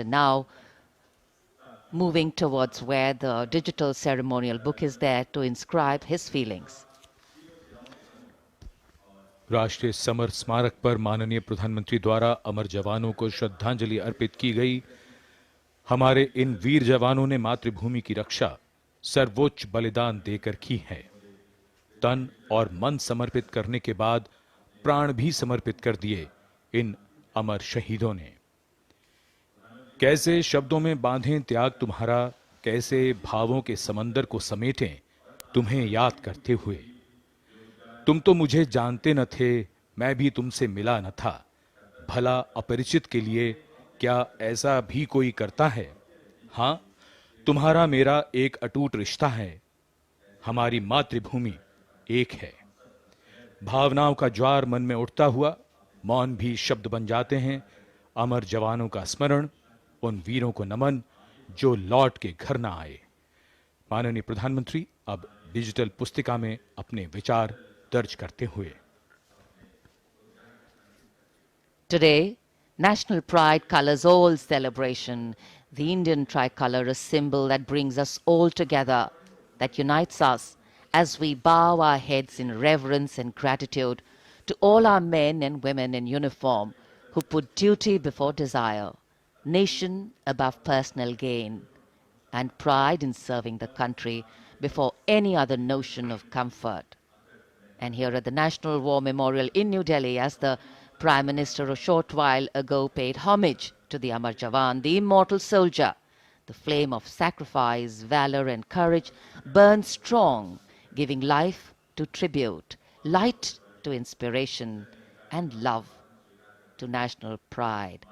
past, and now moving towards where the digital ceremonial book is there to inscribe his feelings. राष्ट्रीय summer स्मारक पर माननीय प्रधानमंत्री द्वारा अमर जवानों को श्रद्धांजलि अर्पित की गई। हमारे इन वीर जवानों ने मातृभूमि की रक्षा सर्वोच्च बलिदान देकर की है। तन और मन समर्पित करने के बाद प्राण भी समर्पित कर दिए इन अमर शहीदों ने। कैसे शब्दों में बांधें त्याग तुम्हारा, कैसे भावों के समंदर को समेटें तुम्हें याद करते हुए। तुम तो मुझे जानते न थे, मैं भी तुमसे मिला न था। भला अपरिचित के लिए क्या ऐसा भी कोई करता है? हां, तुम्हारा मेरा एक अटूट रिश्ता है। हमारी मातृभूमि एक है। भावनाओं का ज्वार मन में उठता हुआ मौन भी शब्द बन जाते हैं। अमर जवानों का स्मरण, उन वीरों को नमन जो लौट के घर ना आए। माननीय प्रधानमंत्री अब डिजिटल पुस्तिका में अपने विचार दर्ज करते हुए। Today, national pride colors all celebration. The Indian tricolor, a symbol that brings us all together, that unites us as we bow our heads in reverence and gratitude to all our men and women in uniform who put duty before desire, nation above personal gain, and pride in serving the country before any other notion of comfort. And here at the National War Memorial in New Delhi, as the Prime Minister a short while ago paid homage to the Amar Jawan, the immortal soldier, the flame of sacrifice, valor and courage burns strong, giving life to tribute, light to inspiration, and love to national pride.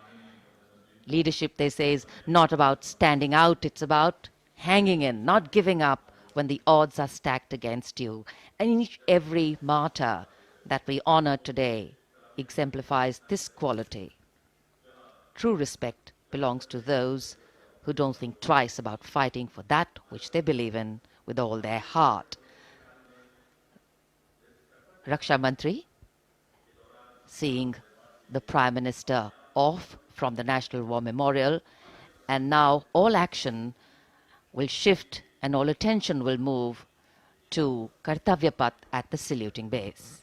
Leadership, they say, is not about standing out, it's about hanging in, not giving up when the odds are stacked against you. And every martyr that we honor today exemplifies this quality. True respect belongs to those who don't think twice about fighting for that which they believe in with all their heart. Raksha Mantri, seeing the Prime Minister off from the National War Memorial, and now all action will shift and all attention will move to Kartavya Path at the saluting base.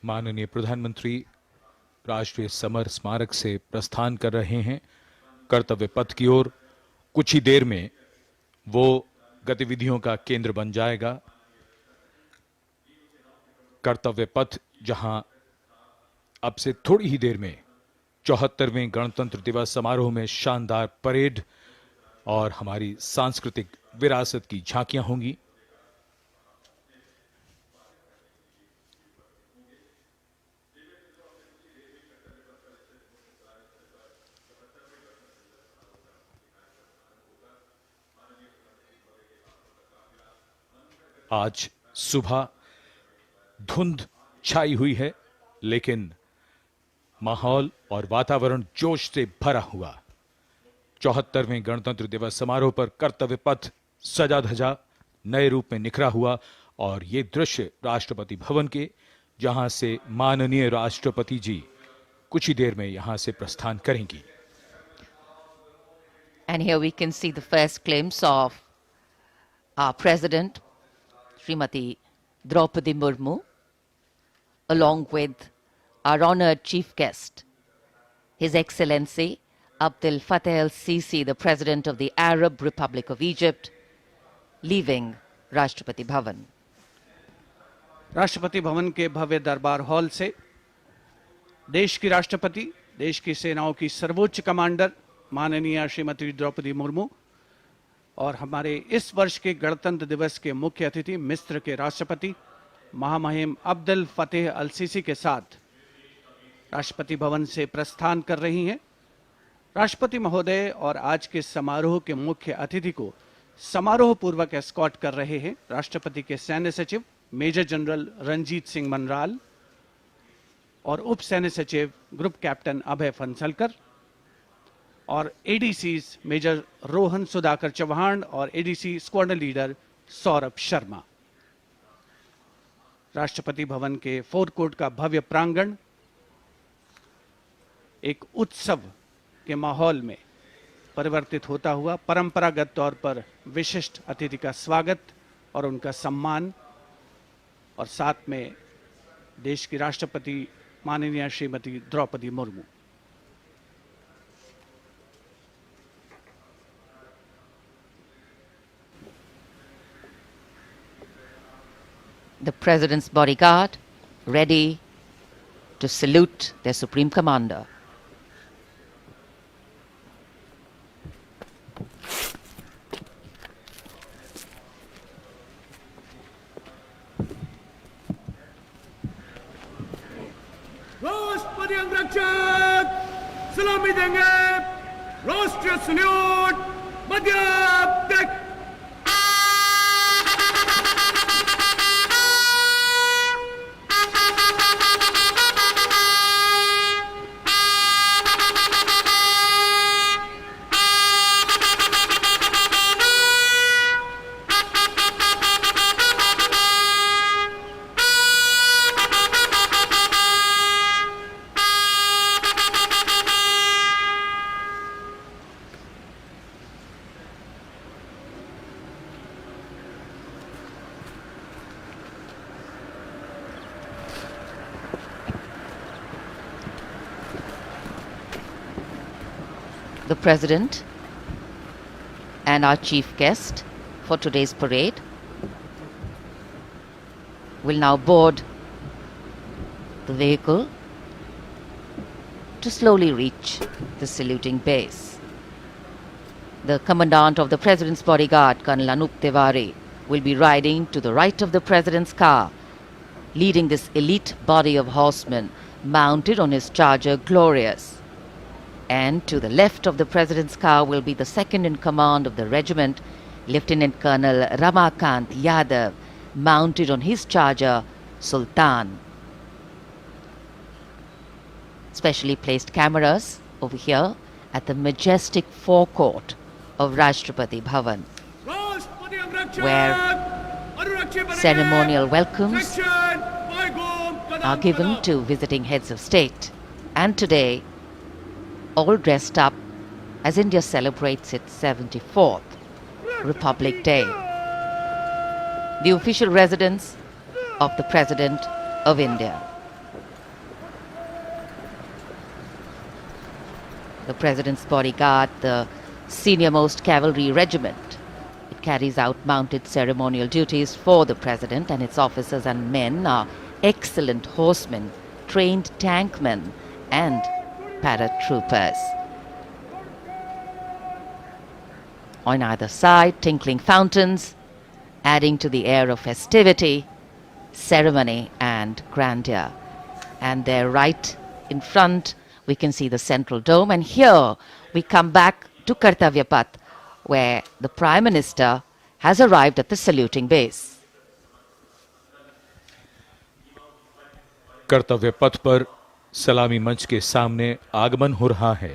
माननीय प्रधानमंत्री राष्ट्रीय summer स्मारक से प्रस्थान कर रहे हैं कर्तव्य पथ की ओर। कुछ ही देर में वो गतिविधियों का केंद्र बन जाएगा। कर्तव्य पथ जहां अब से थोड़ी ही देर में 74वें गणतंत्र दिवस समारोह में शानदार परेड और हमारी सांस्कृतिक विरासत की झांकियां होंगी। आज सुबह धुंध छाई हुई है, लेकिन माहौल और वातावरण जोश से भरा हुआ। 74वें गणतंत्र दिवस समारोह पर कर्तव्य पथ सजा धजा नए रूप में निखरा हुआ और ये दृश्य राष्ट्रपति भवन के, जहां से माननीय राष्ट्रपति जी कुछ ही देर में यहां से प्रस्थान करेंगी। And here we can see the first glimpse of our President, Srimati Draupadi Murmu, along with our honored chief guest, His Excellency Abdel Fattah el-Sisi, the President of the Arab Republic of Egypt, leaving Rashtrapati Bhavan. Rashtrapati Bhavan के भव्य दरबार hall से देश की राष्ट्रपति, देश की सेनाओं की सर्वोच्च कमांडर माननीय श्रीमती द्रौपदी मुर्मू और हमारे इस वर्ष के गणतंत्र दिवस के मुख्य अतिथि मिस्र के राष्ट्रपति महामहिम अब्दुल फतेह अल सीसी के साथ राष्ट्रपति भवन से प्रस्थान कर रही हैं। राष्ट्रपति महोदय और आज के समारोह के मुख्य अतिथि को समारोह पूर्वक एस्कॉर्ट कर रहे हैं राष्ट्रपति के सैन्य सचिव मेजर जनरल रंजीत सिंह मनराल और उप सैन्य सचिव ग्रुप कैप्टन अभय फंसलकर और एडीसी मेजर रोहन सुधाकर चौहान और ADC squadron leader Saurabh Sharma. Rashtrapati Bhavan के फोर कोर्ट का भव्य प्रांगण एक उत्सव के माहौल में परिवर्तित होता हुआ परंपरागत तौर पर विशिष्ट अतिथि का स्वागत और उनका सम्मान, और साथ में देश की राष्ट्रपति माननीय Shrimati Draupadi Murmu. The President's bodyguard ready to salute their Supreme Commander. राष्ट्रपति अंगरक्षक सलामी देंगे। राष्ट्रीय सल्यूट मध्य take. The President and our chief guest for today's parade will now board the vehicle to slowly reach the saluting base. The Commandant of the President's bodyguard, Colonel Anup Tiwari, will be riding to the right of the President's car, leading this elite body of horsemen mounted on his charger Glorious. And to the left of the President's car will be the second in command of the regiment, Lieutenant Colonel Ramakant Yadav, mounted on his charger Sultan. Specially placed cameras over here at the majestic forecourt of Rashtrapati Bhavan, where ceremonial welcomes are given to visiting heads of state. And today, all dressed up as India celebrates its 74th Republic Day. The official residence of the President of India. The President's bodyguard, the senior-most cavalry regiment. It carries out mounted ceremonial duties for the President, and its officers and men are excellent horsemen, trained tankmen and paratroopers. On either side, tinkling fountains, adding to the air of festivity, ceremony and grandeur. And there right in front, we can see the central dome. And here we come back to Kartavya Path, where the Prime Minister has arrived at the saluting base. कर्तव्य पथ पर सलामी मंच के सामने आगमन हो रहा है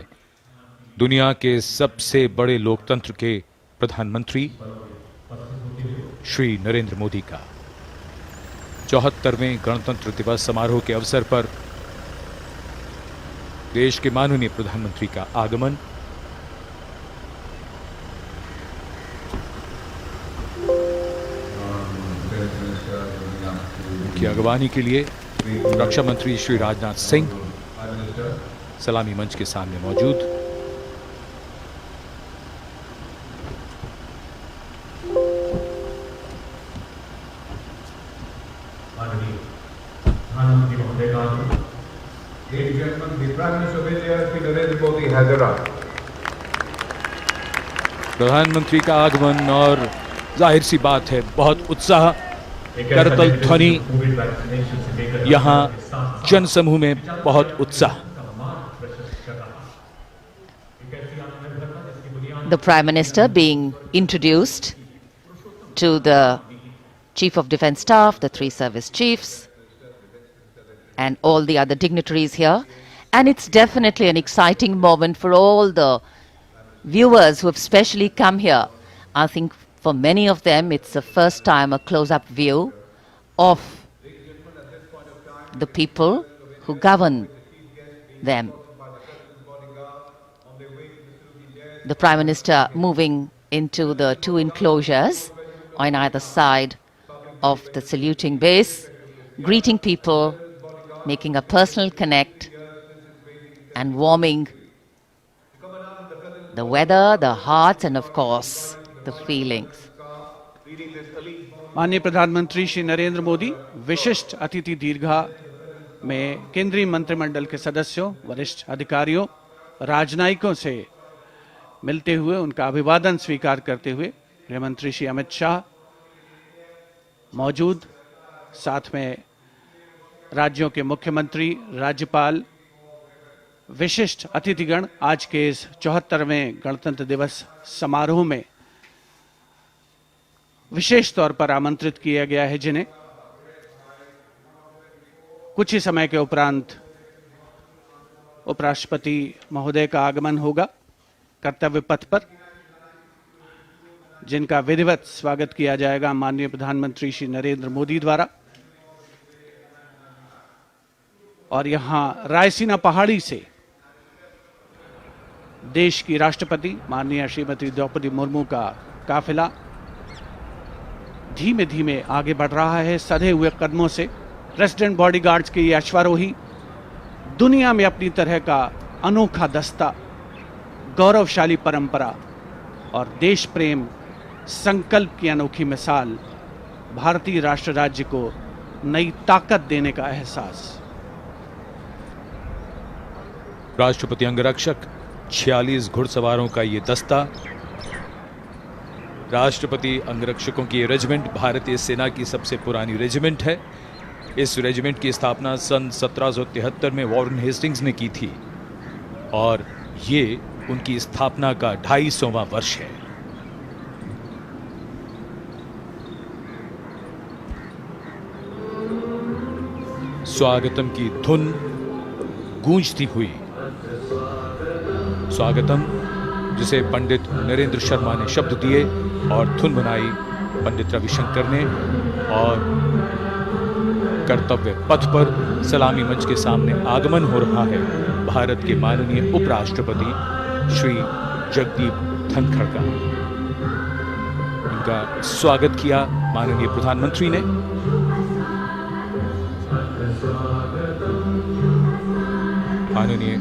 दुनिया के सबसे बड़े लोकतंत्र के प्रधानमंत्री श्री नरेंद्र मोदी का 74वें गणतंत्र दिवस समारोह के अवसर पर देश के माननीय प्रधानमंत्री का आगमन की अगवानी के लिए रक्षा मंत्री श्री राजनाथ सिंह सलामी मंच के सामने मौजूद। प्रधानमंत्री महोदय का Ladies and gentlemen, the Prime Minister of India, Shri Narendra Modi, has arrived. प्रधानमंत्री का आगमन और जाहिर सी बात है बहुत उत्साह करतल ध्वनि यहाँ जनसमूह में बहुत उत्साह। The Prime Minister being introduced to the Chief of Defence Staff, the three service chiefs, and all the other dignitaries here. And it's definitely an exciting moment for all the viewers who have specially come here. I think for many of them, it's the first time a close-up view of the people who govern them. The Prime Minister moving into the two enclosures on either side of the saluting base, greeting people, making a personal connect and warming the weather, the hearts and of course the feelings. माननीय प्रधानमंत्री श्री नरेंद्र मोदी विशिष्ट अतिथि दीर्घा में केंद्रीय मंत्रिमंडल के सदस्यों, वरिष्ठ अधिकारियों, राजनयिकों से मिलते हुए उनका अभिवादन स्वीकार करते हुए गृह मंत्री श्री अमित शाह मौजूद, साथ में राज्यों के मुख्यमंत्री, राज्यपाल, विशिष्ट अतिथिगण आज के इस 74वें गणतंत्र दिवस समारोह में विशेष तौर पर आमंत्रित किया गया है, जिन्हें कुछ ही समय के उपरांत उपराष्ट्रपति महोदय का आगमन होगा कर्तव्य पथ पर, जिनका विधिवत स्वागत किया जाएगा माननीय प्रधानमंत्री श्री नरेंद्र मोदी द्वारा। और यहां रायसीना पहाड़ी से देश की राष्ट्रपति माननीय श्रीमती द्रौपदी मुर्मू का काफिला धीमे धीमे आगे बढ़ रहा है सधे हुए कदमों से। प्रेसिडेंट बॉडीगार्ड्स के ये अश्वारोही दुनिया में अपनी तरह का अनोखा दस्ता, गौरवशाली परंपरा और देश प्रेम संकल्प की अनोखी मिसाल, भारतीय राष्ट्र राज्य को नई ताकत देने का एहसास। राष्ट्रपति अंगरक्षक 46 घुड़सवारों का ये दस्ता, राष्ट्रपति अंगरक्षकों की ये रेजिमेंट भारतीय सेना की सबसे पुरानी रेजिमेंट है। इस रेजिमेंट की स्थापना सन 1773 में वॉरेन हेस्टिंग्स ने की थी और ये उनकी स्थापना का 250वां वर्ष है। स्वागतम की धुन गूंजती हुई, स्वागतम जिसे पंडित नरेंद्र शर्मा ने शब्द दिए और धुन बनाई पंडित रविशंकर ने, और कर्तव्य पथ पर सलामी मंच के सामने आगमन हो रहा है भारत के माननीय उपराष्ट्रपति श्री जगदीप धनखड़ का। इनका स्वागत किया माननीय प्रधानमंत्री ने। माननीय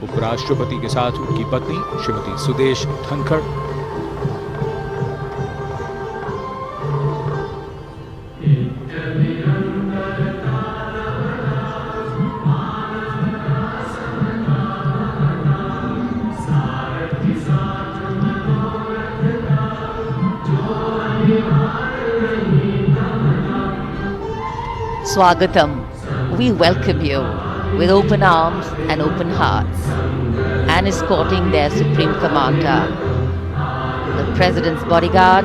उपराष्ट्रपति के साथ उनकी पत्नी Shrimati Sudesh Dhankhar, Swagatam, we welcome you with open arms and open hearts, and escorting their Supreme Commander, the President's bodyguard,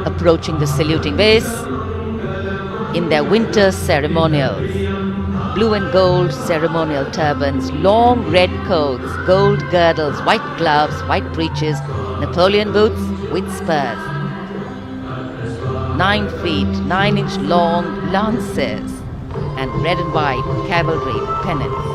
approaching the saluting base in their winter ceremonials. Blue and gold ceremonial turbans, long red coats, gold girdles, white gloves, white breeches, Napoleon boots with spurs. 9 feet, 9-inch long lances and red and white cavalry pennants.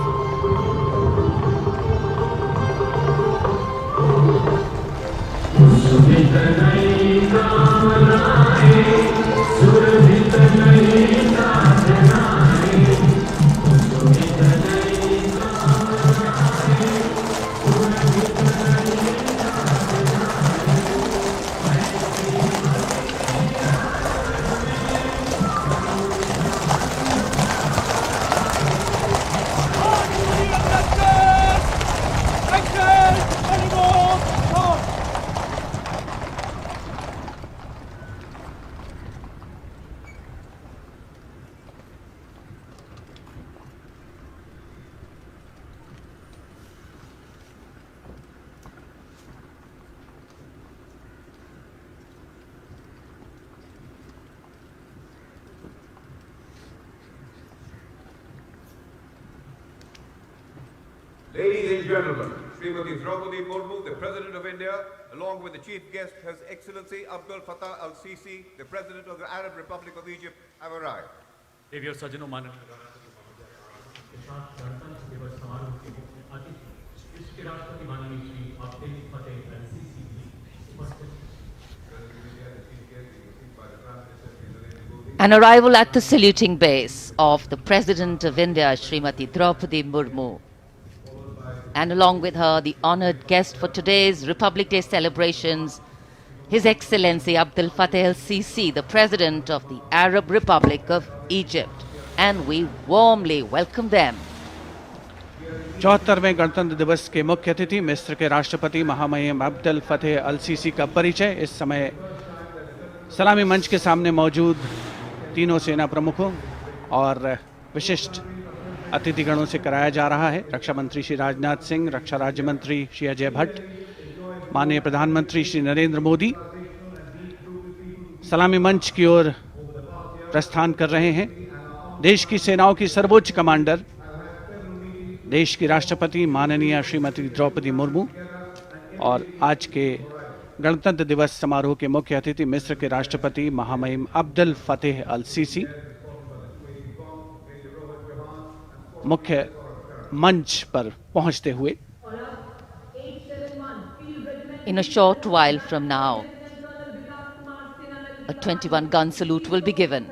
Ladies and gentlemen, Srimati Draupadi Murmu, the President of India, along with the Chief Guest, His Excellency Abdul Fattah al-Sisi, the President of the Arab Republic of Egypt, have arrived. देवी और सज्जनों, माननीय के साथ गणतंत्र दिवस समारोह के मुख्य अतिथि इसके राष्ट्रपति माननीय Shri An arrival at the saluting base of the President of India, Srimati Draupadi Murmu. And along with her, the honored guest for today's Republic Day celebrations, His Excellency Abdel Fattah el-Sisi, the President of the Arab Republic of Egypt. And we warmly welcome them. 74वें गणतंत्र दिवस के मुख्य अतिथि मिस्र के राष्ट्रपति महामहिम अब्दुल फतेह अल CC का परिचय इस समय सलामी मंच के सामने मौजूद तीनों सेना प्रमुखों और विशिष्ट अतिथिगणों से कराया जा रहा है। रक्षा मंत्री श्री राजनाथ सिंह, रक्षा राज्य मंत्री श्री अजय भट्ट, माननीय प्रधानमंत्री श्री नरेंद्र मोदी सलामी मंच की ओर प्रस्थान कर रहे हैं। देश की सेनाओं की सर्वोच्च कमांडर, देश की राष्ट्रपति माननीय श्रीमती द्रौपदी मुर्मू और आज के गणतंत्र दिवस समारोह के मुख्य अतिथि मिस्र के राष्ट्रपति महामहिम अब्दुल फतेह अल सीसी मुख्य मंच पर पहुंचते हुए In a short while from now, a 21-gun salute will be given,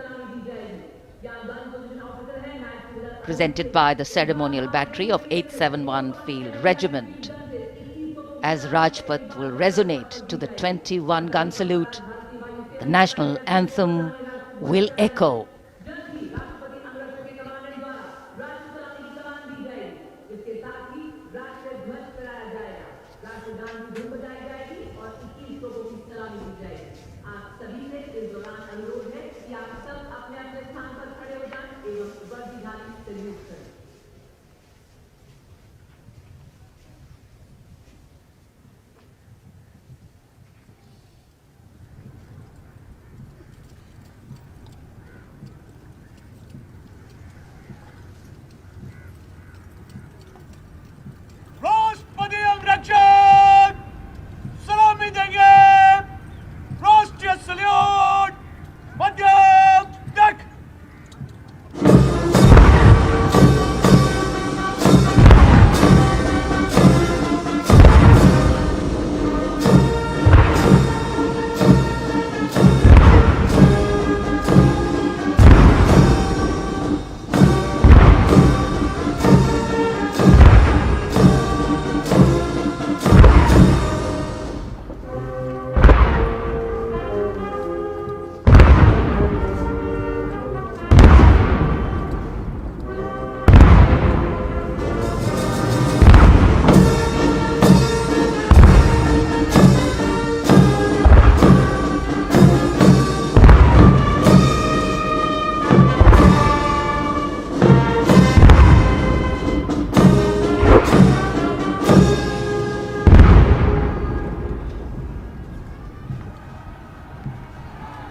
presented by the ceremonial battery of 871 Field Regiment. As Rajpath will resonate to the 21-gun salute, the national anthem will echo. राष्ट्रपति अंगरक्षक सलामी देंगे। राष्ट्रीय salute मध्यम तक।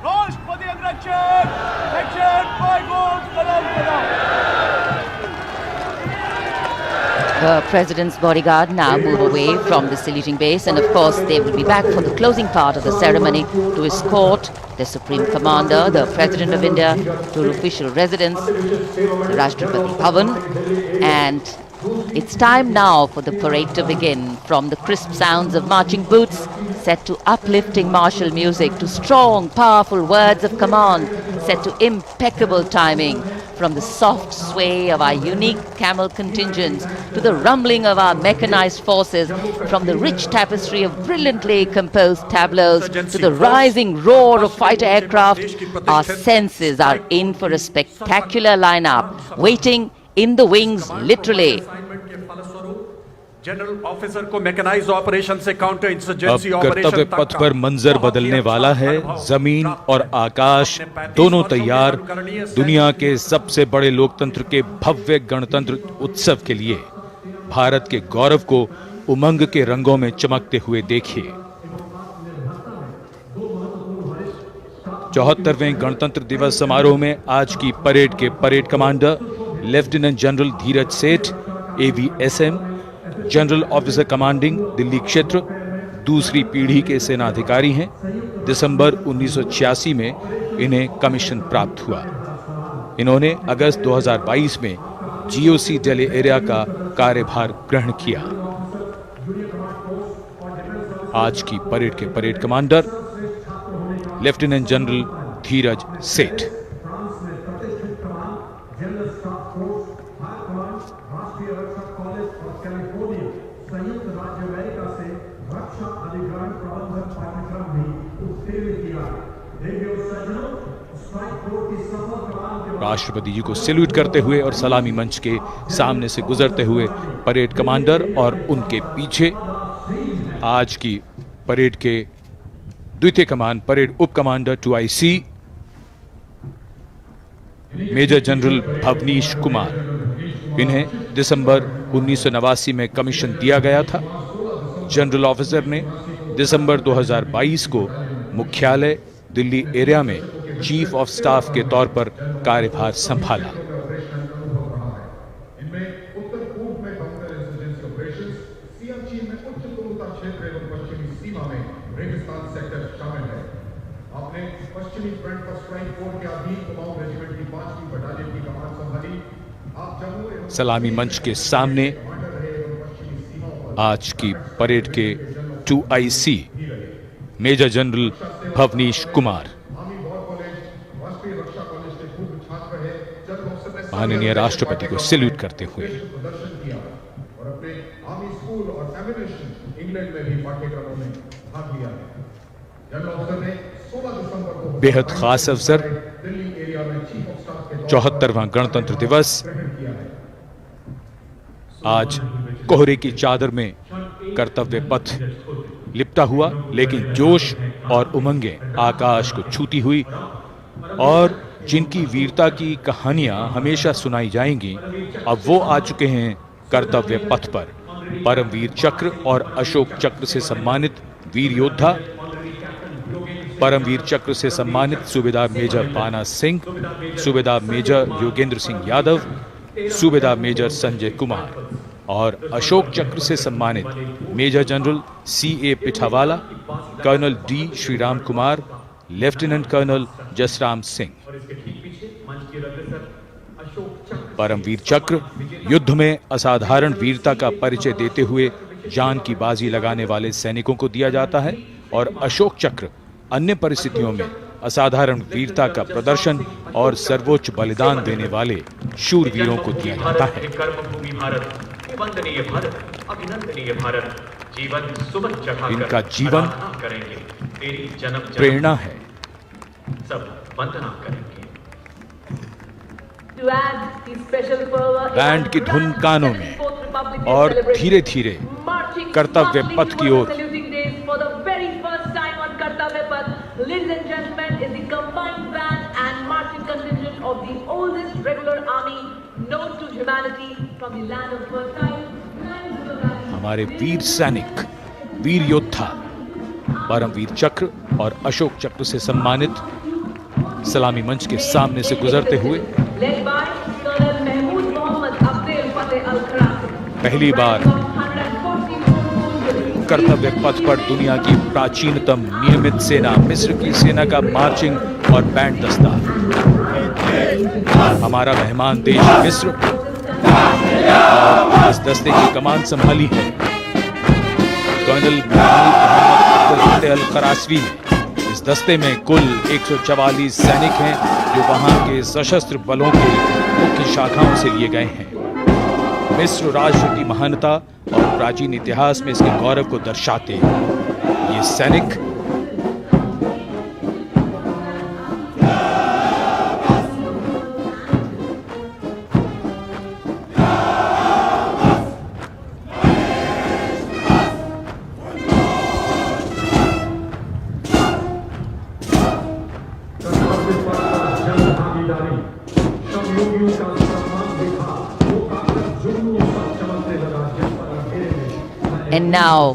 राष्ट्रपति अंगरक्षक section 5 कलम The President's bodyguard now move away from the saluting base, and of course they will be back for the closing part of the ceremony to escort the Supreme Commander, the President of India, to her official residence, the Rashtrapati Bhavan. And it's time now for the parade to begin. From the crisp sounds of marching boots set to uplifting martial music, to strong, powerful words of command set to impeccable timing, from the soft sway of our unique camel contingents to the rumbling of our mechanized forces, from the rich tapestry of brilliantly composed tableaus to the rising roar of fighter aircraft, our senses are in for a spectacular lineup, waiting in the wings literally. General officer को mechanised operation से counter insurgency अब operation कर्तव्य पथ पर मंजर बदलने वाला है। जमीन और आकाश दोनों तैयार दुनिया के सबसे बड़े लोकतंत्र के भव्य गणतंत्र उत्सव के लिए। भारत के गौरव को उमंग के रंगों में चमकते हुए देखिए। 74वें गणतंत्र दिवस समारोह में आज की परेड के परेड कमांडर लेफ्टिनेंट जनरल धीरज सेठ, AVSM, general officer commanding Delhi क्षेत्र, दूसरी पीढ़ी के सेना अधिकारी हैं। दिसंबर 1986 में इन्हें कमीशन प्राप्त हुआ। इन्होंने अगस्त 2022 में GOC दिल्ली एरिया का कार्यभार ग्रहण किया। आज की परेड के परेड कमांडर लेफ्टिनेंट जनरल धीरज सेठ। राष्ट्रपति जी को सैल्यूट करते हुए और सलामी मंच के सामने से गुजरते हुए परेड कमांडर और उनके पीछे आज की परेड के द्वितीय कमान परेड उप commander 2IC major general Bhavnish Kumar. इन्हें दिसंबर 1989 में कमीशन दिया गया था। जनरल ऑफिसर ने दिसंबर 2022 को मुख्यालय दिल्ली एरिया में चीफ ऑफ स्टाफ के तौर पर कार्यभार संभाला। सलामी मंच के सामने आज की परेड के 2IC major general Bhavnish Kumar माननीय राष्ट्रपति को सैल्यूट करते हुए। बेहद खास अवसर 74वां गणतंत्र दिवस आज कोहरे की चादर में कर्तव्य पथ लिपटा हुआ, लेकिन जोश और उमंगें आकाश को छूती हुई और जिनकी वीरता की कहानियां हमेशा सुनाई जाएंगी, अब वो आ चुके हैं कर्तव्य पथ पर। परमवीर चक्र और अशोक चक्र से सम्मानित वीर योद्धा, परमवीर चक्र से सम्मानित सूबेदार मेजर पाना सिंह, सूबेदार मेजर योगेंद्र सिंह यादव, सूबेदार मेजर संजय कुमार और अशोक चक्र से सम्मानित major general CA Pithawala, colonel D Shri Ram Kumar, lieutenant colonel Jasram Singh. Paramvir Chakra युद्ध में असाधारण वीरता का परिचय देते हुए जान की बाजी लगाने वाले सैनिकों को दिया जाता है और अशोक चक्र अन्य परिस्थितियों में असाधारण वीरता का प्रदर्शन और सर्वोच्च बलिदान देने वाले शूरवीरों को दिया जाता है। इनका जीवन प्रेरणा है। बैंड की धुन कानों में और धीरे धीरे कर्तव्य पथ की ओर। Ladies and gentlemen, is the combined band and marching contingent of the oldest regular army known to humanity from the land of fertile. हमारे वीर सैनिक, वीर योद्धा परमवीर चक्र और अशोक चक्र से सम्मानित सलामी मंच के सामने से गुजरते हुए पहली बार कर्तव्य पथ पर दुनिया की प्राचीनतम नियमित सेना मिस्र की सेना का मार्चिंग और बैंड दस्ता। हमारा मेहमान देश मिस्र और इस दस्ते की कमान संभाली है कर्नल मोहम्मद अल करासवी ने। इस दस्ते में कुल 144 सैनिक हैं जो वहां के सशस्त्र बलों के मुख्य शाखाओं से लिए गए हैं। मिस्र राष्ट्र की महानता और प्राचीन इतिहास में इसके गौरव को दर्शाते ये सैनिक And now,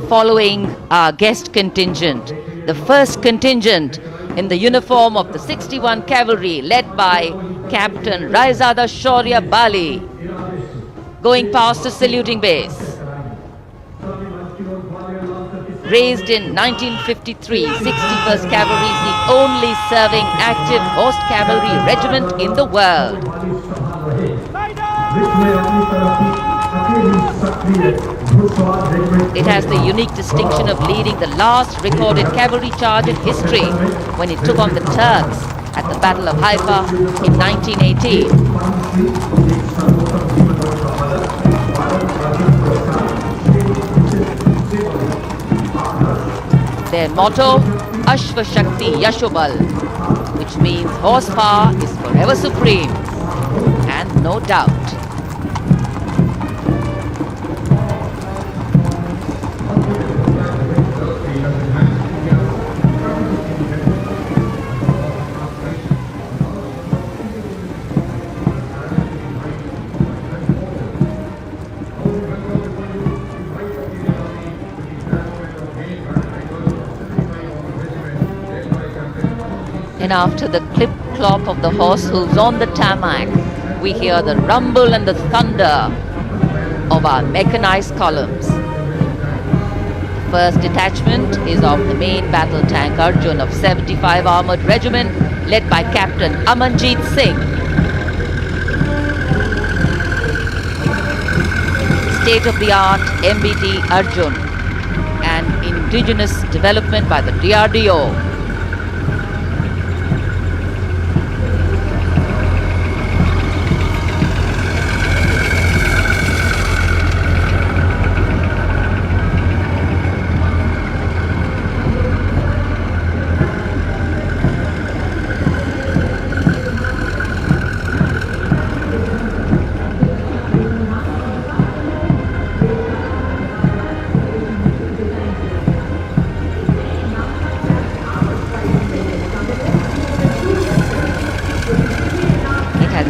following our guest contingent, the first contingent in the uniform of the 61 Cavalry led by Captain Raizada Shaurya Bali, going past the saluting base. Raised in 1953, 61st Cavalry is the only serving active horse cavalry regiment in the world. It has the unique distinction of leading the last recorded cavalry charge in history when it took on the Turks at the Battle of Haifa in 1918. Their motto, Ashva Shakti Yashobal, which means horsepower is forever supreme, and no doubt. And after the clip-clop of the horse hooves on the tarmac, we hear the rumble and the thunder of our mechanized columns. First detachment is of the main battle tank Arjun of 75 Armoured Regiment, led by Captain Amanjeet Singh. State-of-the-art MBT Arjun, an indigenous development by the DRDO.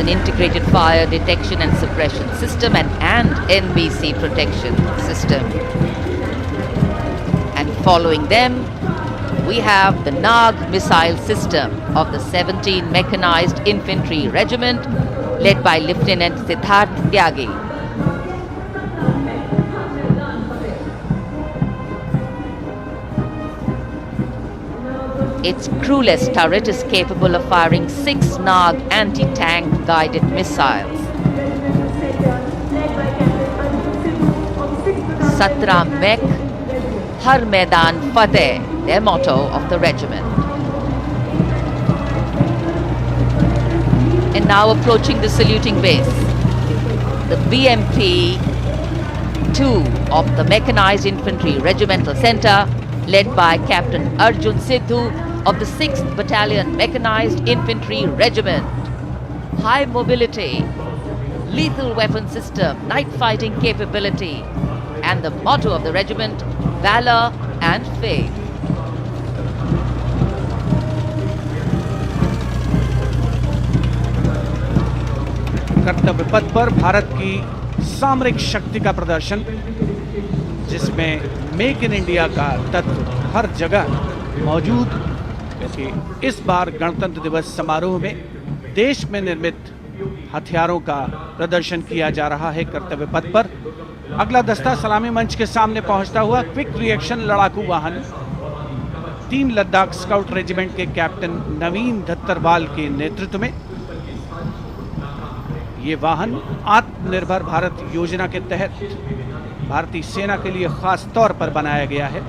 Integrated fire detection and suppression system and NBC protection system. And following them, we have the Nag missile system of the 17 Mechanized Infantry Regiment, led by Lieutenant Siddharth Tyagi. Its crewless turret is capable of firing 6 Nag anti-tank guided missiles. Satra Mek, Har Maidan Fateh, their motto of the regiment. And now approaching the saluting base, the BMP 2 of the Mechanized Infantry Regimental Center, led by Captain Arjun Sidhu of the 6th Battalion Mechanized Infantry Regiment. High mobility, lethal weapon system, night fighting capability, and the motto of the regiment, Valor and Faith. कर्तव्य पथ पर भारत की सामरिक शक्ति का प्रदर्शन, जिसमें make in India का तत्व हर जगह मौजूद, क्योंकि इस बार गणतंत्र दिवस समारोह में देश में निर्मित हथियारों का प्रदर्शन किया जा रहा है कर्तव्य पथ पर। अगला दस्ता सलामी मंच के सामने पहुंचता हुआ क्विक रिएक्शन लड़ाकू वाहन 3 लद्दाख स्काउट रेजिमेंट के कैप्टन नवीन धत्तरवाल के नेतृत्व में। ये वाहन आत्मनिर्भर भारत योजना के तहत भारतीय सेना के लिए खास तौर पर बनाया गया है।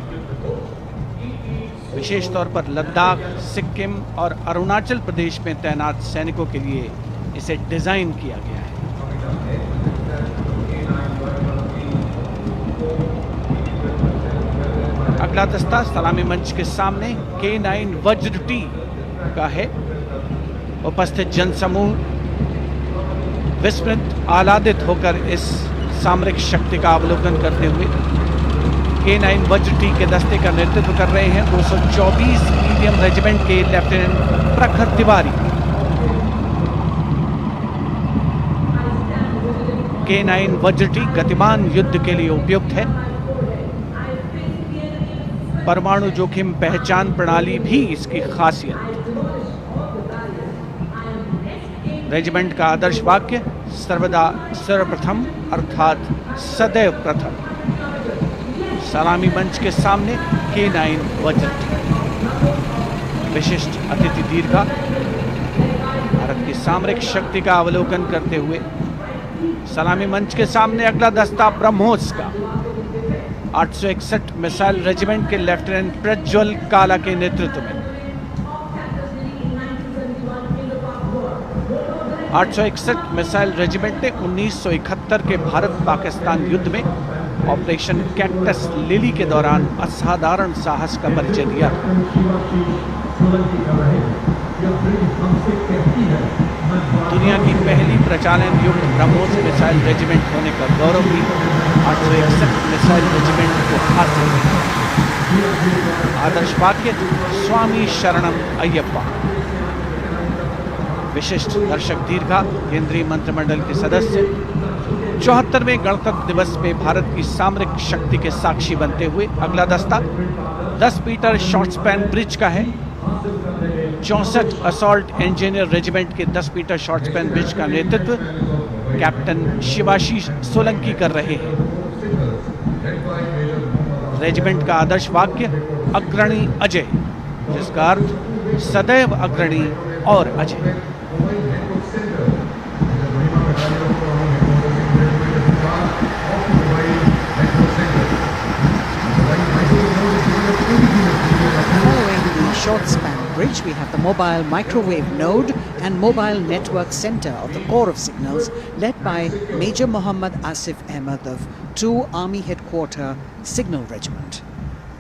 विशेष तौर पर लद्दाख, सिक्किम और अरुणाचल प्रदेश में तैनात सैनिकों के लिए इसे डिजाइन किया गया है। अगला दस्ता सलामी मंच के सामने K9 वज्र टी का है। उपस्थित जनसमूह विस्मृत आह्लादित होकर इस सामरिक शक्ति का अवलोकन करते हुए K9 वज्र टी के दस्ते का नेतृत्व कर रहे हैं 224 मीडियम रेजिमेंट के लेफ्टिनेंट प्रखर तिवारी। K9 वज्र टी गतिमान युद्ध के लिए उपयुक्त है। परमाणु जोखिम पहचान प्रणाली भी इसकी खासियत। रेजिमेंट का आदर्श वाक्य सर्वदा सर्वप्रथम अर्थात सदैव प्रथम। सलामी मंच के सामने K9 वज्र टी। विशिष्ट अतिथि दीर्घा भारत की सामरिक शक्ति का अवलोकन करते हुए सलामी मंच के सामने अगला दस्ता ब्रह्मोस का 861 मिसाइल रेजिमेंट के लेफ्टिनेंट प्रज्वल काला के नेतृत्व में 861 मिसाइल रेजिमेंट ने 1971 के भारत पाकिस्तान युद्ध में ऑपरेशन कैक्टस लिली के दौरान असाधारण साहस का परिचय दिया। दुनिया की पहली प्रचालन युक्त ब्रह्मोस मिसाइल रेजिमेंट होने का गौरव भी 861 मिसाइल रेजिमेंट को हासिल है। आदर्श वाक्य स्वामी शरणम अय्यप्पा। विशिष्ट दर्शक दीर्घा केंद्रीय मंत्रिमंडल के सदस्य 74वें गणतंत्र दिवस पे भारत की सामरिक शक्ति के साक्षी बनते हुए अगला दस्ता 10 मीटर शॉर्ट स्पैन ब्रिज का है। 64 असॉल्ट इंजीनियर रेजिमेंट के 10 मीटर शॉर्ट स्पैन ब्रिज का नेतृत्व कैप्टन शिवाशीष सोलंकी कर रहे हैं। रेजिमेंट का आदर्श वाक्य अग्रणी अजय, जिसका अर्थ सदैव अग्रणी और Ajay. Short span bridge, we have the mobile microwave node and mobile network center of the Corps of Signals, led by Major Muhammad Asif Ahmed of 2 Army Headquarter Signal Regiment.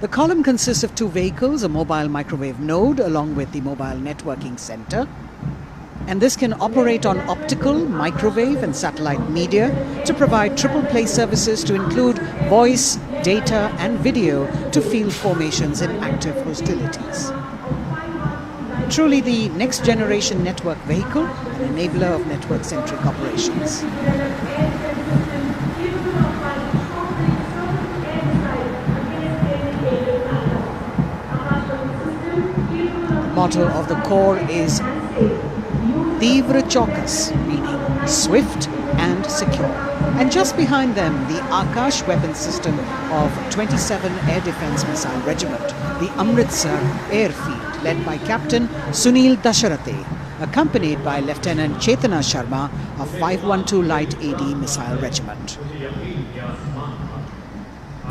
The column consists of 2 vehicles, a mobile microwave node along with the mobile networking center. And this can operate on optical, microwave and satellite media to provide triple play services to include voice, data and video to field formations in active hostilities. Truly the next generation network vehicle, an enabler of network-centric operations. The motto of the Corps is Tivra Chaukas, meaning swift and secure. And just behind them, the Akash weapon system of 27 Air Defence Missile Regiment, the Amritsar Airfield, led by Captain Sunil Dasharathe, accompanied by Lieutenant Chetana Sharma of 512 Light AD Missile Regiment.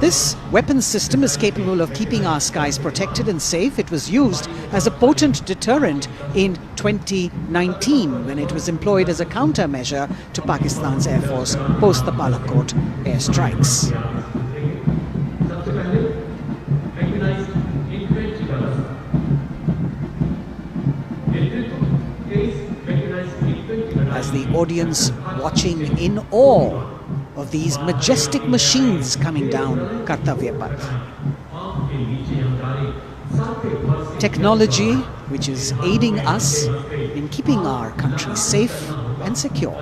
This weapon system is capable of keeping our skies protected and safe. It was used as a potent deterrent in 2019 when it was employed as a countermeasure to Pakistan's Air Force post the Balakot airstrikes. As the audience watching in awe of these majestic machines coming down Kartavya Path. Technology which is aiding us in keeping our country safe and secure.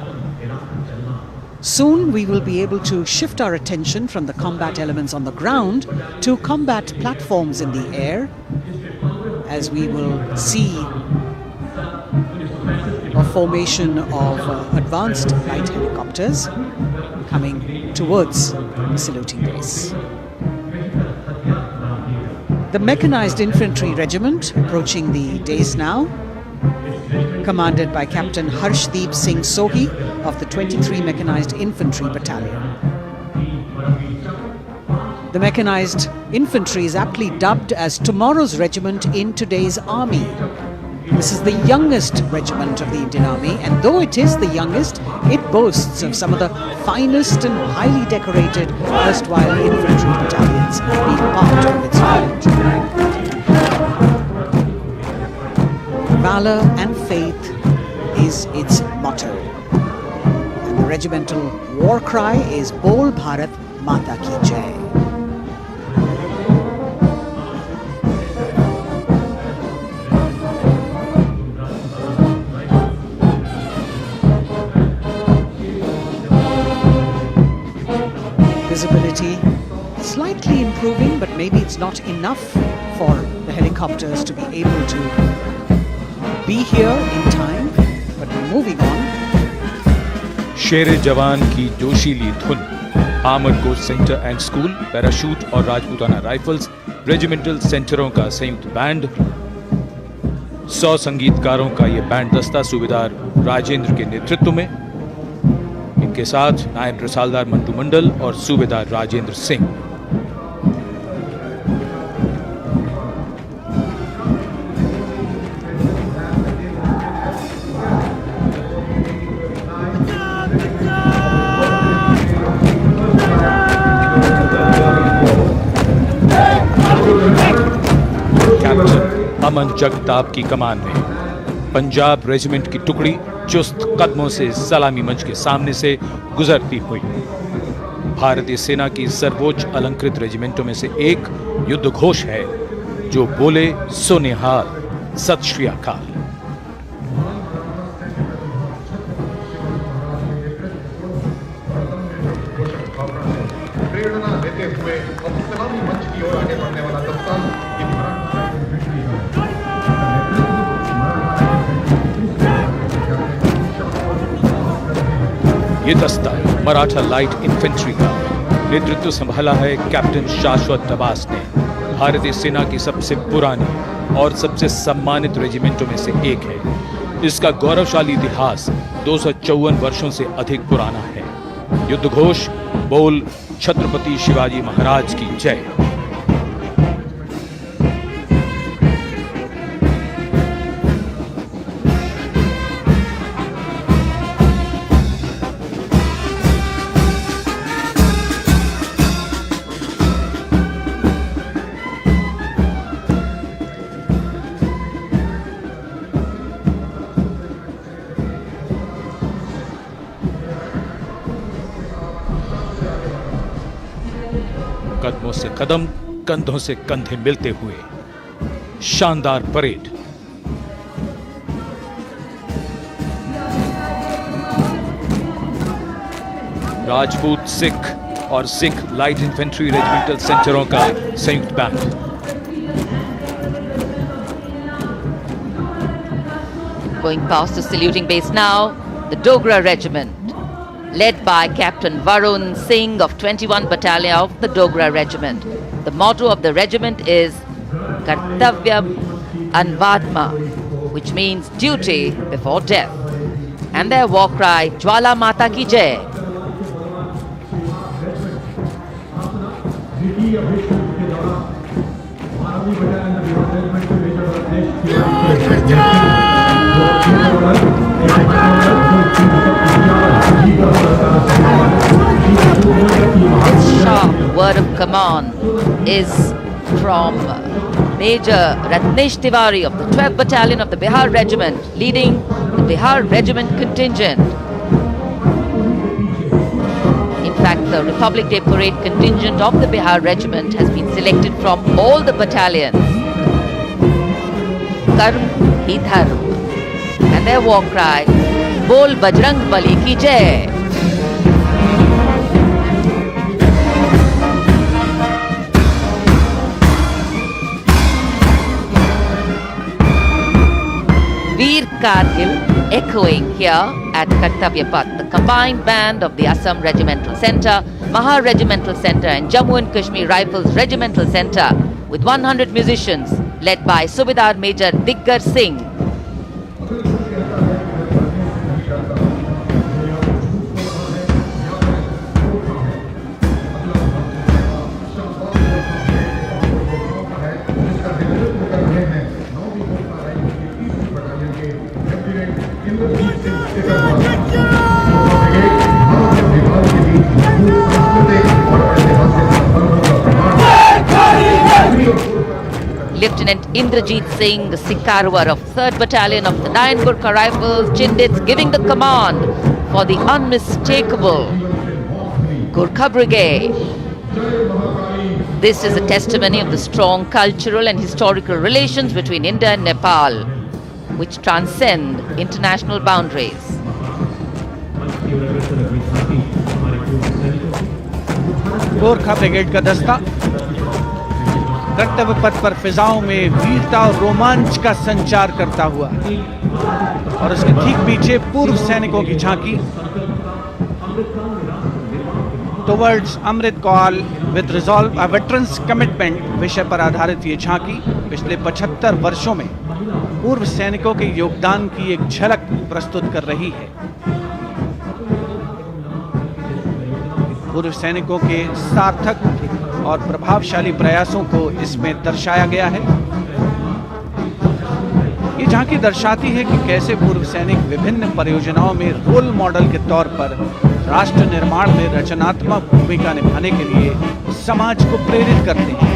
Soon we will be able to shift our attention from the combat elements on the ground to combat platforms in the air, as we will see a formation of advanced light helicopters coming towards the saluting base. The Mechanized Infantry Regiment, approaching the dais now, commanded by Captain Harshdeep Singh Sohi of the 23 Mechanized Infantry Battalion. The Mechanized Infantry is aptly dubbed as tomorrow's regiment in today's army. This is the youngest regiment of the Indian Army, and though it is the youngest, it boasts of some of the finest and highly decorated erstwhile infantry battalions being part of its range. Valor and faith is its motto, and the regimental war cry is Bol Bharat Mata Ki Jai. Visibility slightly improving, but maybe it's not enough for the helicopters to be able to be here in time, but we're moving on. शेरे जवान की जोशीली धुन, armour course centre and school, parachute और Rajputana rifles regimental सेंटरों का संयुक्त band, 100 संगीतकारों का ये band दस्ता सूबेदार राजेंद्र के नेतृत्व में, इनके साथ नायब रसालदार मंटू मंडल और सूबेदार राजेंद्र सिंह। अमन जगताप की कमान में पंजाब रेजिमेंट की टुकड़ी चुस्त कदमों से सलामी मंच के सामने से गुजरती हुई। भारतीय सेना की सर्वोच्च अलंकृत रेजिमेंटों में से एक युद्ध घोष है जो बोले सो निहाल, सत श्री अकाल। प्रेरणा देते हुए अब सलामी मंच की ओर आगे बढ़ने वाला दस्ता ये दस्ता मराठा लाइट इन्फेंट्री का नेतृत्व संभाला है कैप्टन शाश्वत दबास ने। भारतीय सेना की सबसे पुरानी और सबसे सम्मानित रेजिमेंटों में से एक है। इसका गौरवशाली इतिहास 254 वर्षों से अधिक पुराना है। युद्ध घोष बोल छत्रपति शिवाजी महाराज की जय। कदमों से कदम, कंधों से कंधे मिलते हुए शानदार परेड। राजपूत सिख और सिख लाइट इन्फेंट्री रेजिमेंटल सेंटरों का संयुक्त band. Going past the saluting base now, the Dogra Regiment, led by Captain Varun Singh of 21 Battalion of the Dogra Regiment. The motto of the regiment is Kartavyam Anvatma, which means duty before death. And their war cry, Jwala Mata Ki Jai. This sharp word of command is from Major Ratnesh Tiwari of the 12th Battalion of the Bihar Regiment, leading the Bihar Regiment contingent. In fact, the Republic Day Parade contingent of the Bihar Regiment has been selected from all the battalions. Karm hi dharm. And their war cry, Bol Bajrang Bali ki Jai. Veer Kargil echoing here at Kartavya Path, the combined band of the Assam Regimental Centre, Maha Regimental Centre and Jammu and Kashmir Rifles Regimental Centre with 100 musicians led by Subedar Major Diggar Singh. Lieutenant Indrajit Singh Sikarwar of 3rd Battalion of the 9 Gurkha Rifles, Chindits, giving the command for the unmistakable Gurkha Brigade. This is a testimony of the strong cultural and historical relations between India and Nepal, which transcend international boundaries. Gorkha brigade का दस्ता कर्तव्य पथ पर फिजाओं में वीरता और रोमांच का संचार करता हुआ और उसके ठीक पीछे पूर्व सैनिकों की झांकी towards Amrit Kaal with resolve a veterans commitment विषय पर आधारित ये झांकी पिछले 75 वर्षों में पूर्व सैनिकों के योगदान की एक झलक प्रस्तुत कर रही है। पूर्व सैनिकों के सार्थक और प्रभावशाली प्रयासों को इसमें दर्शाया गया है। ये झांकी दर्शाती है कि कैसे पूर्व सैनिक विभिन्न परियोजनाओं में रोल मॉडल के तौर पर राष्ट्र निर्माण में रचनात्मक भूमिका निभाने के लिए समाज को प्रेरित करते हैं।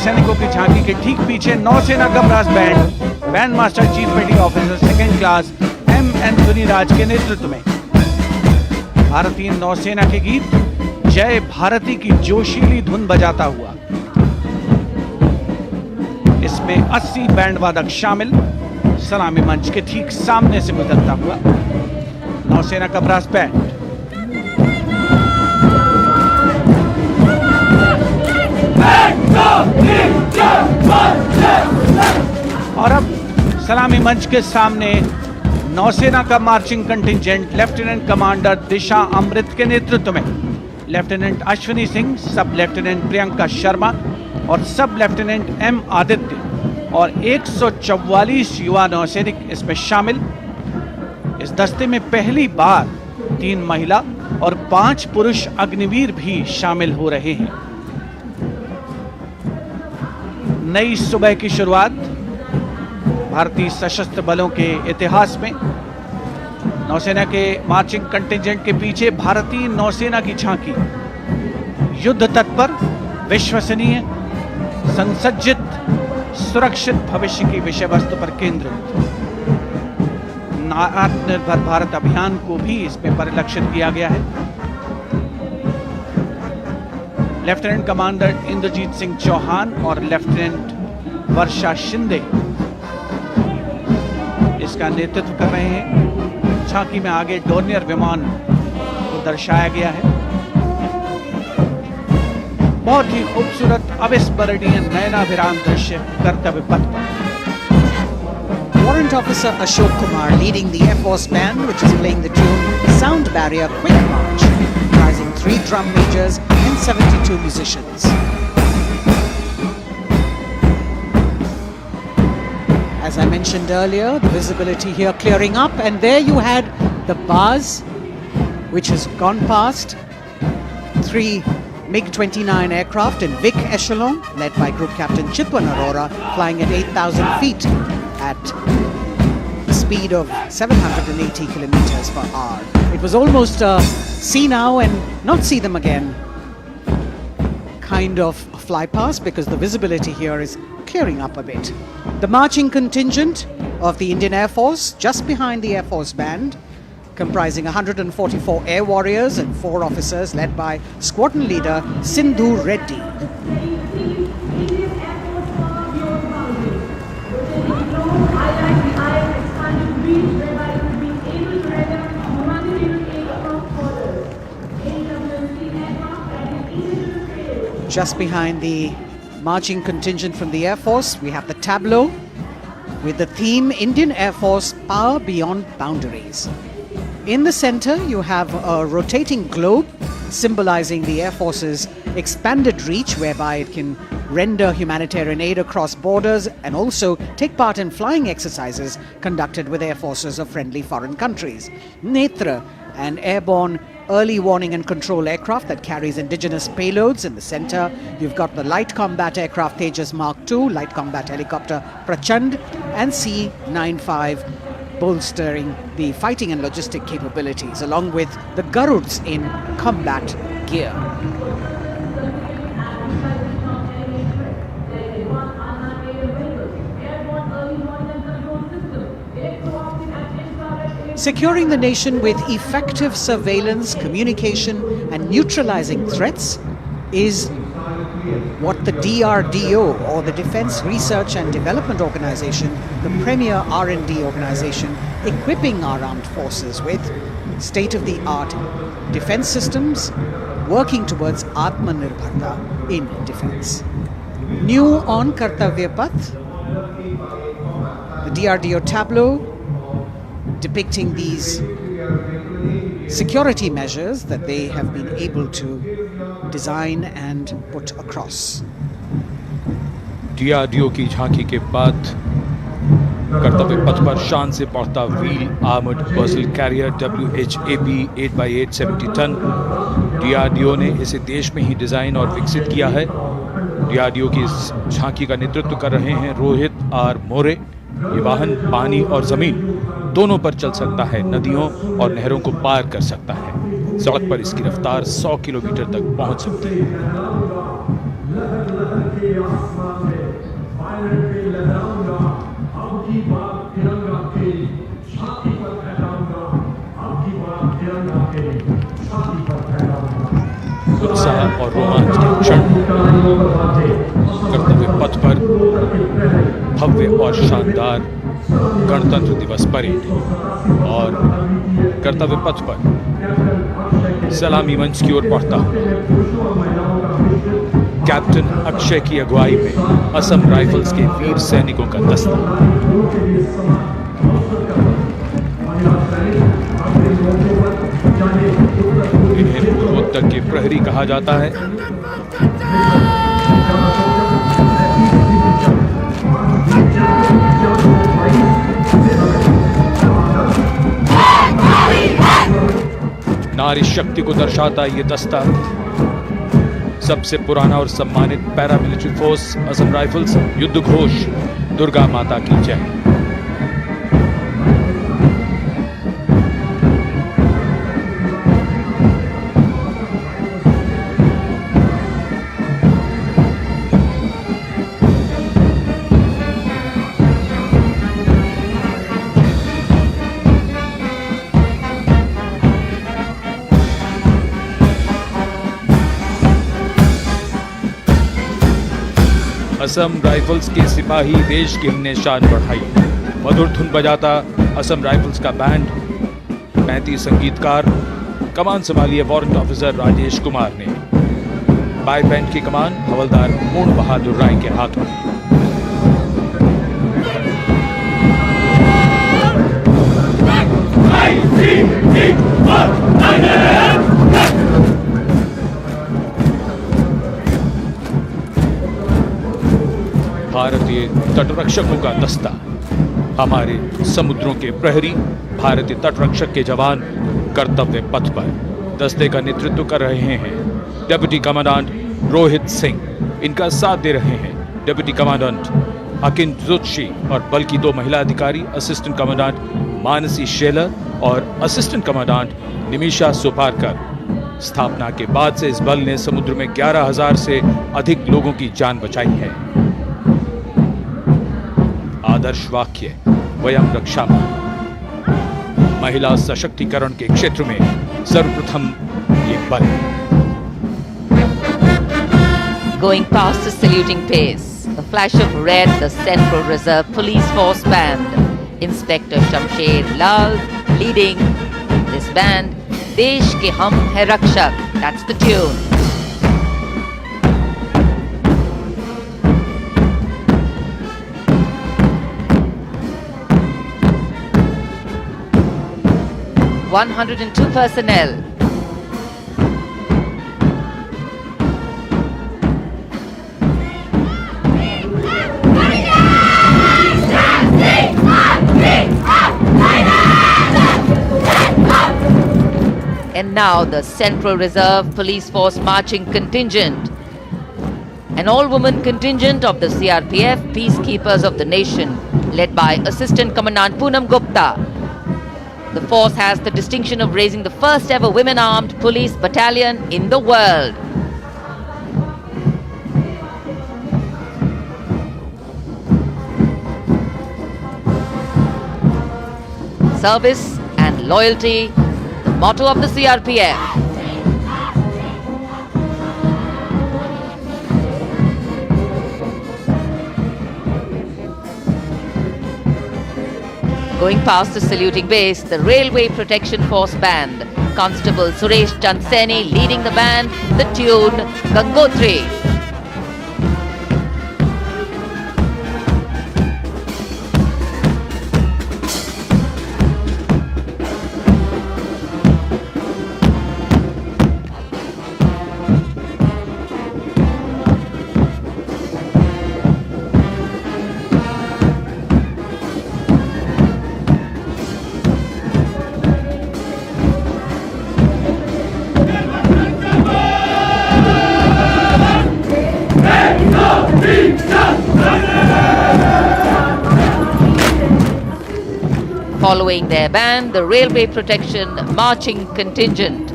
सैनिकों की झांकी के ठीक पीछे नौसेना का ब्रास बैंड मास्टर चीफ पेटी ऑफिसर सेकेंड क्लास M.N. धुनीराज के नेतृत्व में भारतीय नौसेना के गीत जय भारती की जोशीली धुन बजाता हुआ। इसमें 80 बैंड वादक शामिल, सलामी मंच के ठीक सामने से गुजरता हुआ नौसेना का ब्रास बैंड। और अब सलामी मंच के सामने नौसेना का मार्चिंग कंटिंजेंट लेफ्टिनेंट कमांडर दिशा अमृत के नेतृत्व में लेफ्टिनेंट अश्विनी सिंह, सब लेफ्टिनेंट प्रियंका शर्मा और सब लेफ्टिनेंट M. आदित्य और 144 युवा नौसैनिक इसमें शामिल। इस दस्ते में पहली बार 3 महिला और 5 पुरुष अग्निवीर भी शामिल हो रहे हैं। नई सुबह की शुरुआत भारतीय सशस्त्र बलों के इतिहास में। नौसेना के मार्चिंग कंटिंजेंट के पीछे भारतीय नौसेना की झांकी युद्ध तत्पर, विश्वसनीय, संसज्जित, सुरक्षित भविष्य की विषय वस्तु पर केंद्रित। आत्मनिर्भर भारत अभियान को भी इसमें परिलक्षित किया गया है। लेफ्टिनेंट कमांडर इंद्रजीत सिंह चौहान और लेफ्टिनेंट वर्षा शिंदे इसका नेतृत्व कर रहे हैं। झांकी में आगे डोर्नियर विमान को दर्शाया गया है। बहुत ही खूबसूरत अविस्मरणीय नयनाभिराम दृश्य कर्तव्य पथ पर। Warrant Officer Ashok Kumar leading the Air Force Band, which is playing the tune Sound Barrier Quick March, comprising 3 drum majors and 72 musicians. As I mentioned earlier, the visibility here clearing up, and there you had the bars, which has gone past 3 MiG-29 aircraft in Vic Echelon, led by Group Captain Chitwan Arora, flying at 8,000 feet at a speed of 780 kilometers per hour. It was almost a see now and not see them again kind of fly past, because the visibility here is clearing up a bit. The marching contingent of the Indian Air Force, just behind the Air Force Band, comprising 144 air warriors and 4 officers, led by squadron leader Sindhu Reddy. Just behind the marching contingent from the Air Force, we have the tableau with the theme Indian Air Force Power Beyond Boundaries. In the center, you have a rotating globe symbolizing the Air Force's expanded reach, whereby it can render humanitarian aid across borders and also take part in flying exercises conducted with air forces of friendly foreign countries. Netra, an airborne early warning and control aircraft that carries indigenous payloads in the center. You've got the light combat aircraft Tejas Mark II, light combat helicopter Prachand, and C-95 bolstering the fighting and logistic capabilities, along with the Garuds in combat gear. Securing the nation with effective surveillance, communication and neutralizing threats is what the DRDO, or the Defense Research and Development Organization, the premier R&D organization, equipping our armed forces with state-of-the-art defense systems, working towards Atmanirbharta in defense. New on Kartavya Path, the DRDO tableau depicting these security measures that they have been able to design and put across. DRDO की झांकी के बाद कर्तव्य पथ पर शान से बढ़ता wheel armoured personnel carrier WHAP 8x8 70 ton. DRDO ने इसे देश में ही डिजाइन और विकसित किया है। DRDO की इस झांकी का नेतृत्व कर रहे हैं रोहित आर मोरे। ये वाहन पानी और जमीन दोनों पर चल सकता है, नदियों और नहरों को पार कर सकता है। सड़क पर इसकी रफ्तार 100 किलोमीटर तक पहुंच सकती है। के आसमान में फाइनल पे लहराऊंगा, अब की बार तिरंगा के छाती पर फहराऊंगा, अब की बार तिरंगा के छाती पर फहराऊंगा। उत्साह और रोमांच के क्षण कर्तव्य पथ पर भव्य और शानदार गणतंत्र दिवस परेड और कर्तव्य पथ पर सलामी मंच की ओर बढ़ता हूं। कैप्टन अक्षय की अगुवाई में असम राइफल्स के वीर सैनिकों का दस्ता। इन्हें पूर्वोत्तर के प्रहरी कहा जाता है। नारी शक्ति को दर्शाता ये दस्ता सबसे पुराना और सम्मानित पैरामिलिट्री फोर्स असम राइफल्स युद्ध घोष दुर्गा माता की जय। असम राइफल्स के सिपाही देश की हमने शान बढ़ाई। मधुर धुन बजाता असम राइफल्स का बैंड, 35 संगीतकार, कमान संभाली है वारंट ऑफिसर राजेश कुमार ने। बाई बैंड की कमान हवलदार पूर्ण बहादुर राय के हाथों। भारतीय तटरक्षकों का दस्ता, हमारे समुद्रों के प्रहरी, भारतीय तटरक्षक के जवान कर्तव्य पथ पर दस्ते का नेतृत्व कर रहे हैं डिप्टी कमांडेंट रोहित सिंह। इनका साथ दे रहे हैं डिप्टी कमांडेंट अकिन जोशी और बल की 2 महिला अधिकारी, असिस्टेंट कमांडेंट मानसी शेलर और असिस्टेंट कमांडेंट निमिषा सुपारकर। स्थापना के बाद से इस बल ने समुद्र में 11,000 से अधिक लोगों की जान बचाई है। आदर्श वाक्य वयम रक्षामः। महिला सशक्तिकरण के क्षेत्र में सर्वप्रथम ये बल। Going past the saluting pace, a flash of red, the Central Reserve Police Force Band. Inspector Shamsher Lal leading this band. Desh ke hum hai rakshak. That's the tune. (102 personnel). And now the Central Reserve Police Force marching contingent, an all-woman contingent of the CRPF, Peacekeepers of the Nation, led by Assistant Commandant Poonam Gupta. The force has the distinction of raising the first ever women-armed police battalion in the world. Service and loyalty, the motto of the CRPF. Going past the saluting base, the Railway Protection Force Band. Constable Suresh Chanseni leading the band, the tune Gangotri. Following their band, the Railway Protection Marching Contingent.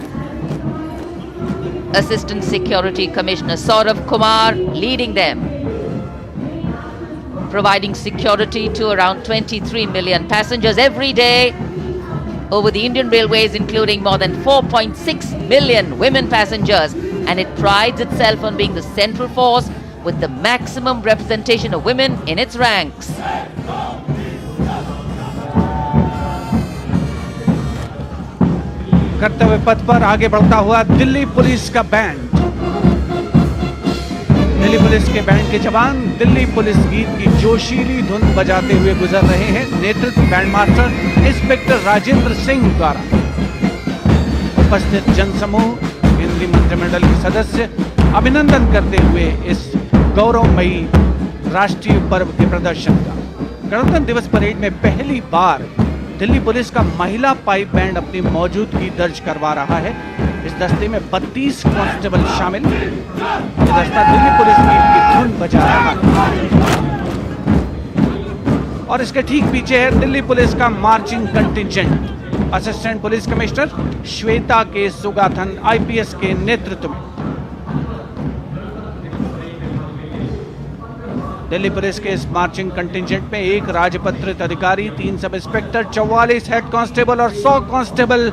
Assistant Security Commissioner Saurabh Kumar leading them. providing security to around 23 million passengers every day over the Indian Railways, including more than 4.6 million women passengers. And it prides itself on being the central force with the maximum representation of women in its ranks. कर्तव्य पथ पर आगे बढ़ता हुआ Delhi police का band. Delhi police के band के जवान दिल्ली पुलिस गीत की जोशीली धुन बजाते हुए गुजर रहे हैं। नेतृत्व band master inspector Rajendra Singh द्वारा। उपस्थित जनसमूह, केंद्रीय मंत्रिमंडल के सदस्य अभिनंदन करते हुए इस गौरवमयी राष्ट्रीय पर्व के प्रदर्शन का। गणतंत्र दिवस परेड में पहली बार दिल्ली पुलिस का महिला पाइप बैंड अपनी मौजूदगी दर्ज करवा रहा है। इस दस्ते में 32 कांस्टेबल शामिल। ये दस्ता दिल्ली पुलिस गीत की धुन बजा रहा है। और इसके ठीक पीछे है दिल्ली पुलिस का marching contingent. Assistant police commissioner Shweta के सुगाथन आईपीएस के नेतृत्व में दिल्ली पुलिस के इस मार्चिंग कंटिजेंट में एक राजपत्रित अधिकारी, 3 सब इंस्पेक्टर, 44 हेड कांस्टेबल और 100 कांस्टेबल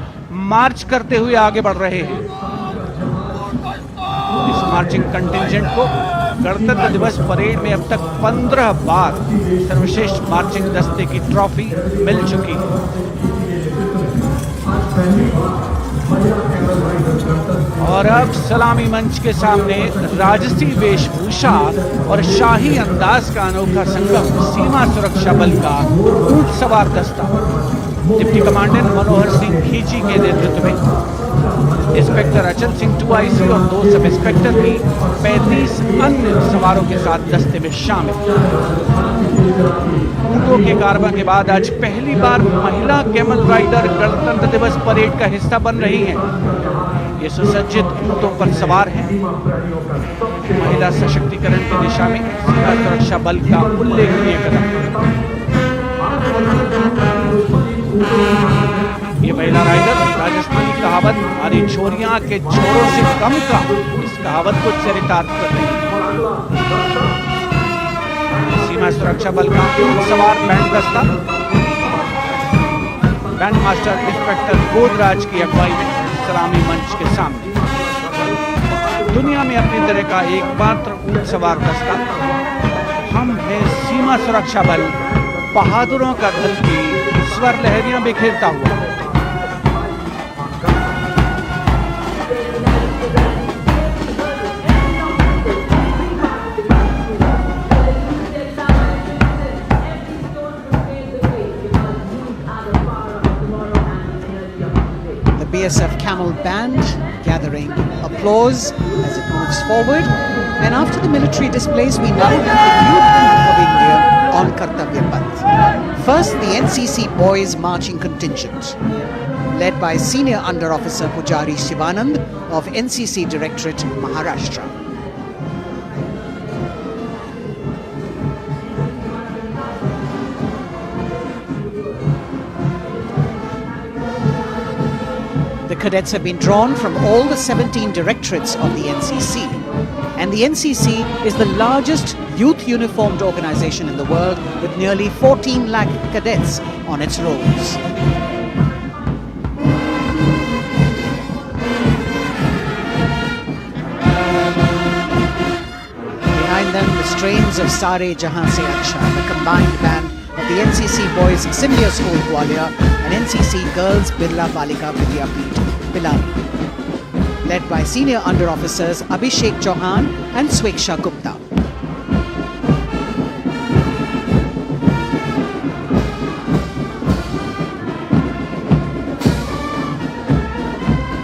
मार्च करते हुए आगे बढ़ रहे हैं। इस मार्चिंग कंटिजेंट को गणतंत्र दिवस परेड में अब तक 15 बार सर्वश्रेष्ठ मार्चिंग दस्ते की ट्रॉफी मिल चुकी है। और अब सलामी मंच के सामने राजसी वेशभूषा और शाही अंदाज का अनोखा संगम सीमा सुरक्षा बल का ऊंट सवार दस्ता डिप्टी कमांडेंट मनोहर सिंह खींची के नेतृत्व में इंस्पेक्टर अचल सिंह 2IC और 2 सब इंस्पेक्टर भी 35 अन्य सवारों के साथ दस्ते में शामिल। ऊंटों के कारवां के बाद आज पहली बार महिला कैमल राइडर गणतंत्र दिवस परेड का हिस्सा बन रही हैं। ये सुसज्जित ऊंटों पर सवार हैं। महिला सशक्तिकरण की दिशा में सीमा सुरक्षा बल का उल्लेखनीय कदम। ये महिला राइडर राजस्थानी कहावत हमारी छोरियां के छोरों से कम का, इस कहावत को चरितार्थ कर रही है। सीमा सुरक्षा बल का सवार बैंड दस्ता बैंड मास्टर इंस्पेक्टर गोदराज की अगुवाई में सलामी मंच के सामने। दुनिया में अपनी तरह का एकमात्र ऊंट सवार दस्ता हम हैं सीमा सुरक्षा बल, बहादुरों का दल की स्वर लहरियां बिखेरता हुआ। BSF Camel Band gathering applause as it moves forward. And after the military displays, we now have the youth of India on Kartavya Path. First, the NCC Boys Marching Contingent, led by Senior Under Officer Pujari Shivanand of NCC Directorate, Maharashtra. The cadets have been drawn from all the 17 directorates of the NCC. And the NCC is the largest youth uniformed organization in the world with nearly 14 lakh cadets on its rolls. Behind them, the strains of Sare Jahan Se Acha, the combined band of the NCC Boys Senior School Gwalior and NCC Girls Birla Balika Vidyapeeth Pilani, led by Senior Under Officers Abhishek Chauhan and Sweksha Gupta.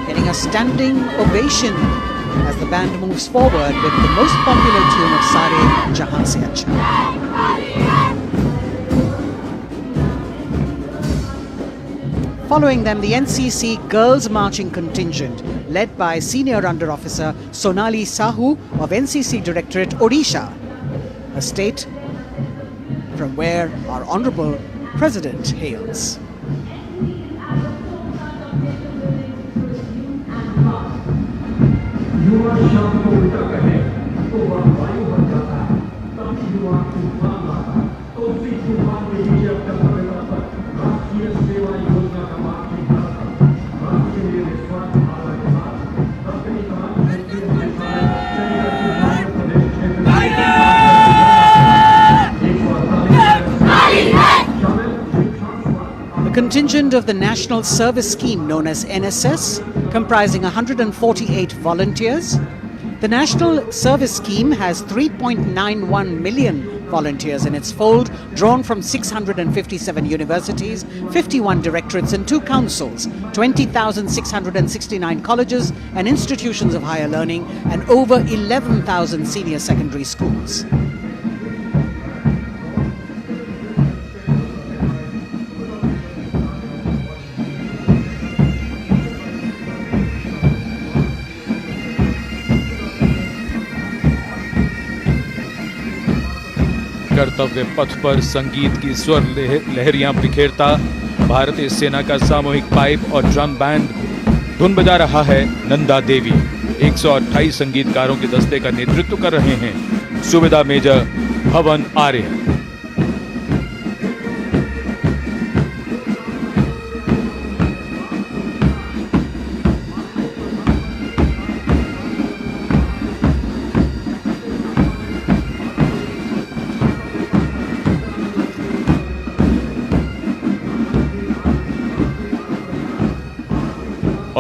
Getting a standing ovation as the band moves forward with the most popular tune of Sare Jahan Se Acha. Following them, the NCC Girls Marching Contingent, led by Senior Under Officer Sonali Sahu of NCC Directorate, Odisha, a state from where our Honourable President hails. युवा शब्द को उल्टा कहे तो वह वायु बन जाता है, तभी युवा तूफान लाता है। contingent of the National Service Scheme known as NSS, comprising 148 volunteers. The National Service Scheme has 3.91 million volunteers in its fold, drawn from 657 universities, 51 directorates and 2 councils, 20,669 colleges and institutions of higher learning, and over 11,000 senior secondary schools. कर्तव्य पथ पर संगीत की स्वर लहरियां बिखेरता भारतीय सेना का सामूहिक पाइप और ड्रम बैंड धुन बजा रहा है नंदा देवी। 128 संगीतकारों के दस्ते का नेतृत्व कर रहे हैं सुबेदार मेजर भवन आर्य।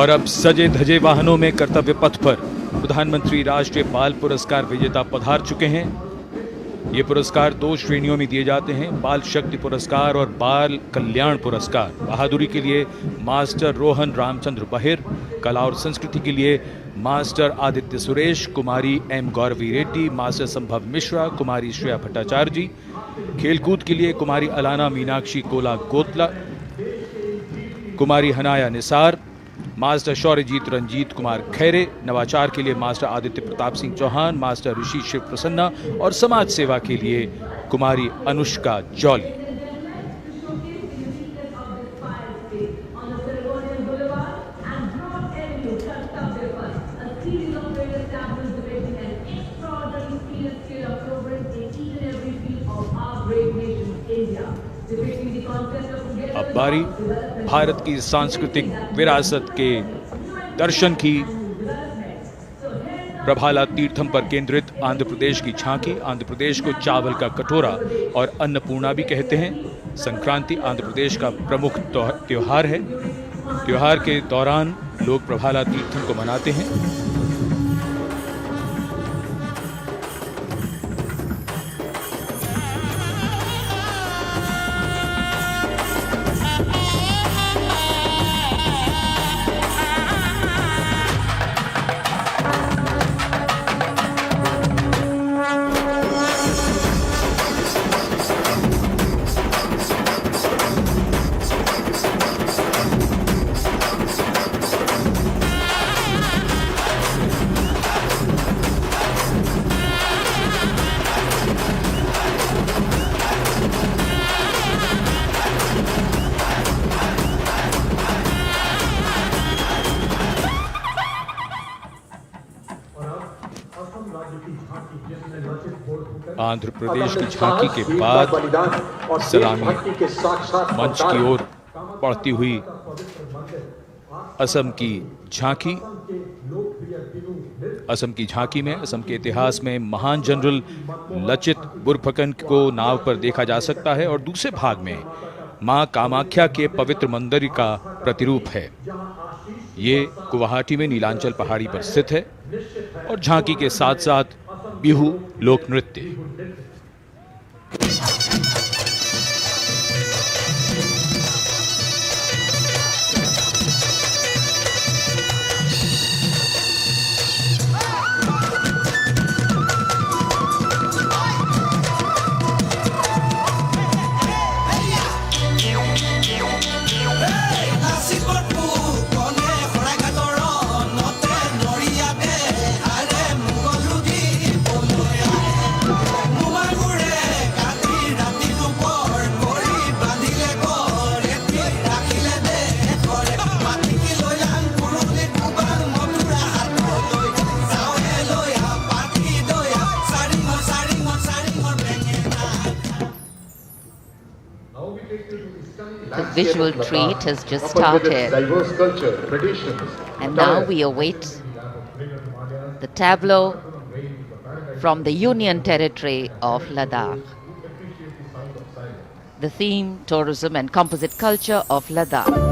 और अब सजे धजे वाहनों में कर्तव्य पथ पर प्रधानमंत्री राष्ट्रीय बाल पुरस्कार विजेता पधार चुके हैं। ये पुरस्कार 2 श्रेणियों में दिए जाते हैं, बाल शक्ति पुरस्कार और बाल कल्याण पुरस्कार। बहादुरी के लिए मास्टर रोहन रामचंद्र बहिर, कला और संस्कृति के लिए मास्टर आदित्य सुरेश, कुमारी एम गौरवी रेड्डी, मास्टर संभव मिश्रा, कुमारी श्रेया भट्टाचार्य जी, खेलकूद के लिए कुमारी अलाना मीनाक्षी कोला गोतला, कुमारी हनाया निसार, मास्टर शौर्यजीत रंजीत कुमार खैरे, नवाचार के लिए मास्टर आदित्य प्रताप सिंह चौहान, मास्टर ऋषि शिव प्रसन्ना और समाज सेवा के लिए कुमारी अनुष्का जौली। अब बारी भारत की सांस्कृतिक विरासत के दर्शन की। प्रभाला तीर्थम पर केंद्रित आंध्र प्रदेश की झांकी। आंध्र प्रदेश को चावल का कटोरा और अन्नपूर्णा भी कहते हैं। संक्रांति आंध्र प्रदेश का प्रमुख त्योहार है। त्योहार के दौरान लोग प्रभाला तीर्थम को मनाते हैं। आंध्र प्रदेश की झांकी के बाद सलामी मंच की ओर बढ़ती हुई असम की झांकी। असम की झांकी में असम के इतिहास में महान जनरल लचित बुरफकन को नाव पर देखा जा सकता है और दूसरे भाग में मां कामाख्या के पवित्र मंदिर का प्रतिरूप है। ये गुवाहाटी में नीलांचल पहाड़ी पर स्थित है और झांकी के साथ साथ बिहू लोक नृत्य। The visual treat has just started, and now we await the tableau from the Union Territory of Ladakh. The theme, tourism and composite culture of Ladakh.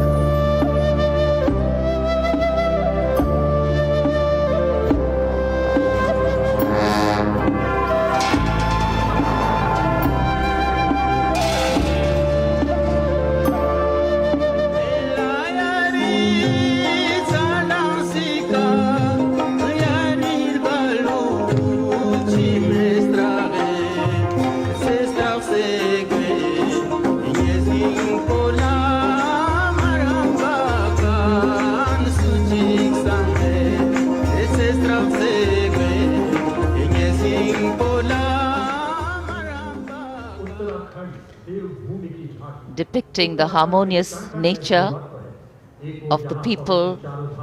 Depicting the harmonious nature of the people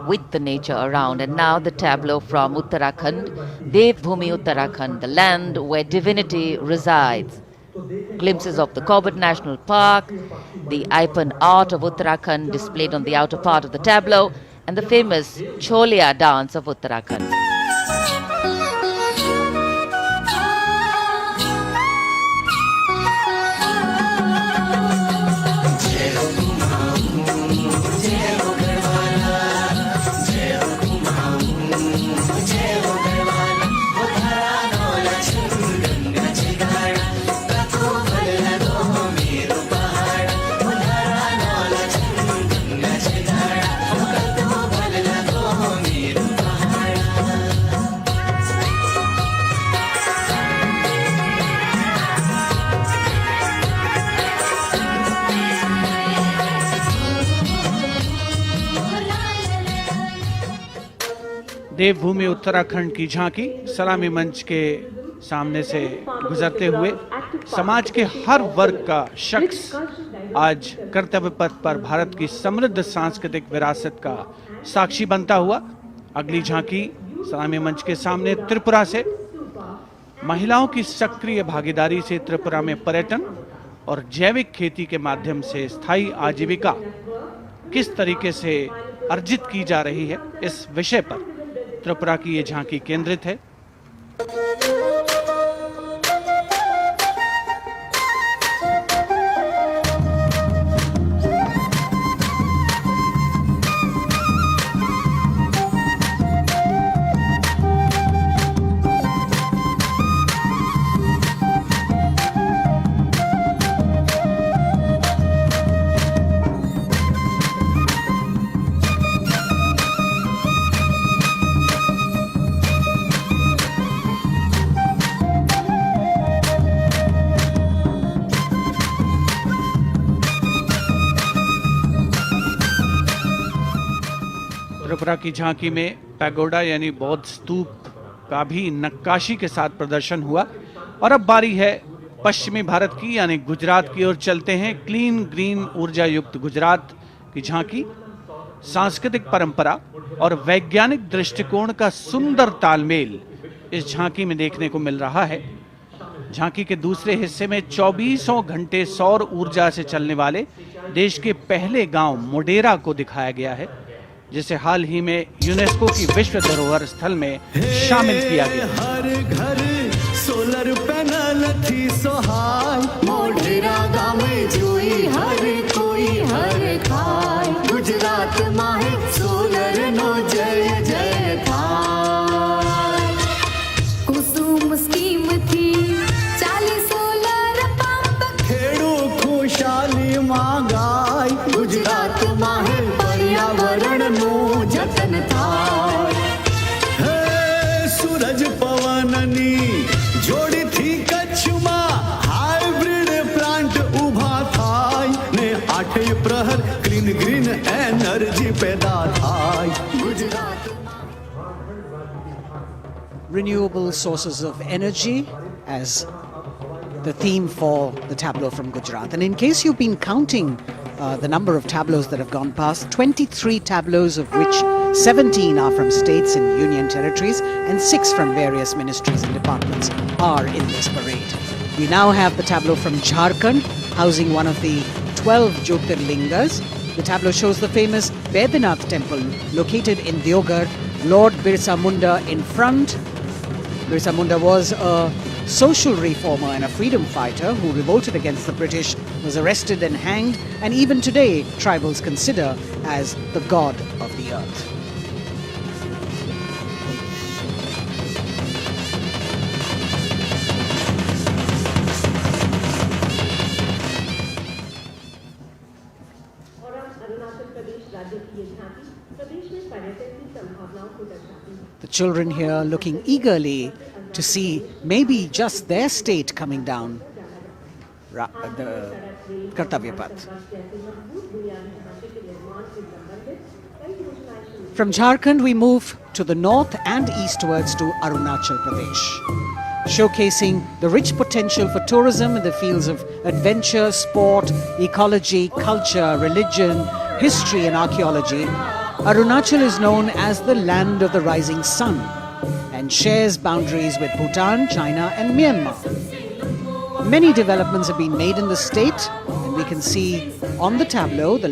with the nature around. And now the tableau from Uttarakhand, Devbhumi Uttarakhand, the land where divinity resides. Glimpses of the Corbett National Park, the Ipan art of Uttarakhand displayed on the outer part of the tableau, and the famous Cholia dance of Uttarakhand. देवभूमि उत्तराखंड की झांकी सलामी मंच के सामने से गुजरते हुए समाज के हर वर्ग का शख्स आज कर्तव्य पथ पर भारत की समृद्ध सांस्कृतिक विरासत का साक्षी बनता हुआ। अगली झांकी सलामी मंच के सामने त्रिपुरा से महिलाओं की सक्रिय भागीदारी से त्रिपुरा में पर्यटन और जैविक खेती के माध्यम से स्थायी आजीविका किस तरीके से अर्जित की जा रही है, इस विषय पर त्रिपुरा की ये झांकी केंद्रित है। त्रिपुरा की झांकी में पैगोडा यानी बौद्ध स्तूप का भी नक्काशी के साथ प्रदर्शन हुआ। और अब बारी है पश्चिमी भारत की यानी गुजरात की ओर चलते हैं। क्लीन ग्रीन ऊर्जा युक्त गुजरात की झांकी सांस्कृतिक परंपरा और वैज्ञानिक दृष्टिकोण का सुंदर तालमेल इस झांकी में देखने को मिल रहा है। झांकी के दूसरे हिस्से में 24 घंटे सौर ऊर्जा से चलने वाले देश के पहले गांव मोडेरा को दिखाया गया है, जिसे हाल ही में यूनेस्को की विश्व धरोहर स्थल में शामिल किया गया। हर घर सोलर पैनल थी सोहाय, मोढेरा गाँव में जोई हर कोई हर खाय, गुजरात माहे सोलर नो जय जय थाय। कुसुम स्कीम थी 40 सोलर पंप, खेड़ू खुशाली मांगाय, गुजरात माहे पर्यावरण नो जतन थाय। सूरज पवननी जोड़ी थी कच्छ में हाइब्रिड प्लांट उभा थाय ने 8 प्रहर क्लीन ग्रीन एनर्जी पैदा थाय। Renewable sources of energy as the theme for the tableau from Gujarat. And in case you've been counting the number of tableaus that have gone past, 23 tableaus, of which 17 are from states and union territories and 6 from various ministries and departments, are in this parade. We now have the tableau from Jharkhand, housing one of the 12 Jyotirlingas. The tableau shows the famous Baidyanath temple located in Deoghar. Lord Birsa Munda in front. Birsa Munda was a social reformer and a freedom fighter who revolted against the British, was arrested and hanged, and even today tribals consider as the god of the earth. The children here looking eagerly to see maybe just their state coming down the Kartavya Path. From Jharkhand we move to the north and eastwards to Arunachal Pradesh, showcasing the rich potential for tourism in the fields of adventure, sport, ecology, culture, religion, history and archaeology. Arunachal is known as the land of the rising sun and shares boundaries with Bhutan, China and Myanmar. Many developments have been made in the state, and we can see on the tableau the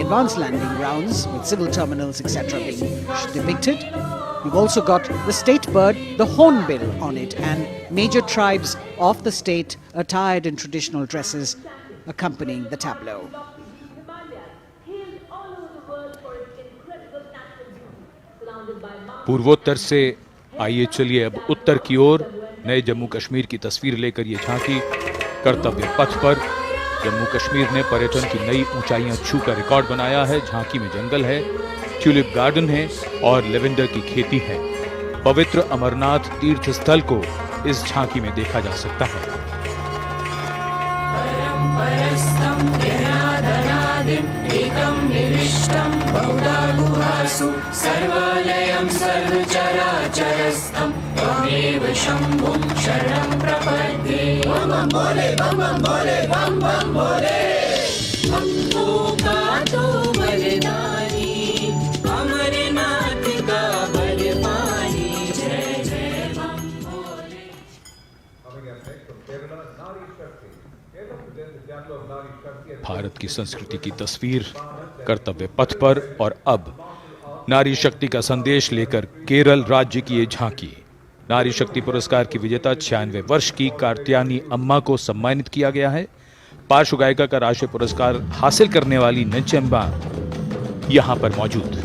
advanced landing grounds with civil terminals, etc. being depicted. We've also got the state bird, the hornbill, on it, and major tribes of the state attired in traditional dresses accompanying the tableau. पूर्वोत्तर से आइए चलिए अब उत्तर की ओर नए जम्मू कश्मीर की तस्वीर लेकर ये झांकी कर्तव्य पथ पर। जम्मू कश्मीर ने पर्यटन की नई ऊंचाइयां छूकर रिकॉर्ड बनाया है। झांकी में जंगल है, ट्यूलिप गार्डन है और लेवेंडर की खेती है। पवित्र अमरनाथ तीर्थ स्थल को इस झांकी में देखा जा सकता है। सर्वालयं सर्वचराचरस्थं त्वमेव शम्भुं शरणं प्रपद्ये। बम बम बोले, बम बम बोले, बम बम बोले। हमको का तो बलिदानी, अमरनाथ का बलवानी, जय जय बम बोले। भारत की संस्कृति की तस्वीर कर्तव्य पथ पर, और अब नारी शक्ति का संदेश लेकर केरल राज्य की ये झांकी। नारी शक्ति पुरस्कार की विजेता 96 वर्ष की कार्त्यानी अम्मा को सम्मानित किया गया है। पार्श्व गायिका का राष्ट्रीय पुरस्कार हासिल करने वाली नंचम्बा यहां पर मौजूद।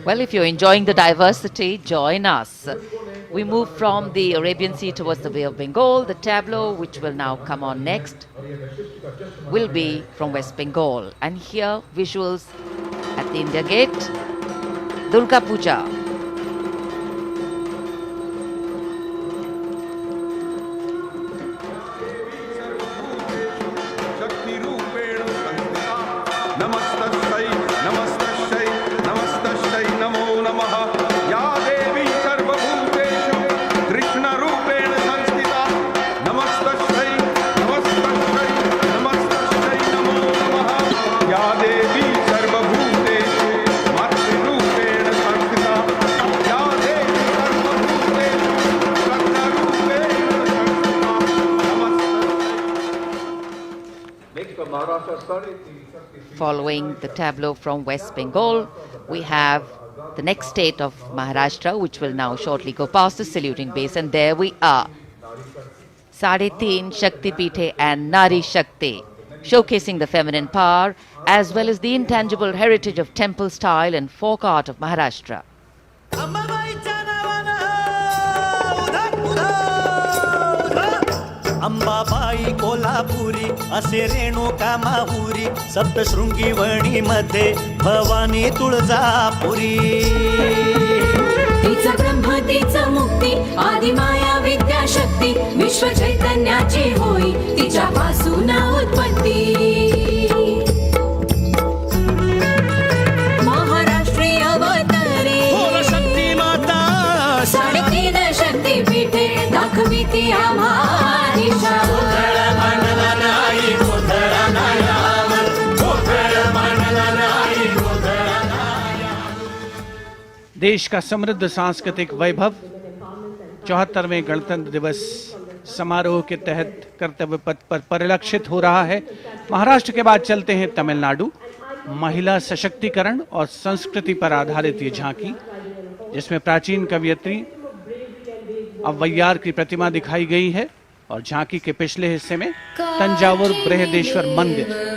Well, if you're enjoying the diversity, join us. We move from the Arabian Sea towards the Bay of Bengal. The tableau, which will now come on next, will be from West Bengal. And here, visuals at the India Gate, Durga Puja. Following the tableau from West Bengal, we have the next state of Maharashtra, which will now shortly go past the saluting base, and there we are. Sade Teen Shakti Pithe and Nari Shakti, showcasing the feminine power as well as the intangible heritage of temple style and folk art of Maharashtra. Ambabai Kolhapuri असे रेणुका माहुरी सप्तशृंगी वणी मध्ये भवानी तुळजापुरी तिचा ब्रह्म तिचा मुक्ती आदिमाया विद्या शक्ती विश्व चैतन्याची होई तिच्यापासून उत्पत्ती महाराष्ट्रीय अवतरे शक्ती माता 3.5 शक्तीपीठे दाखवी ती आम्हा दिशा देश का समृद्ध सांस्कृतिक वैभव 74वें गणतंत्र दिवस समारोह के तहत कर्तव्य पथ पर परिलक्षित हो रहा है। महाराष्ट्र के बाद चलते हैं तमिलनाडु। महिला सशक्तिकरण और संस्कृति पर आधारित ये झांकी, जिसमें प्राचीन कवयित्री अव्वैयार की प्रतिमा दिखाई गई है और झांकी के पिछले हिस्से में तंजावुर बृहदेश्वर मंदिर।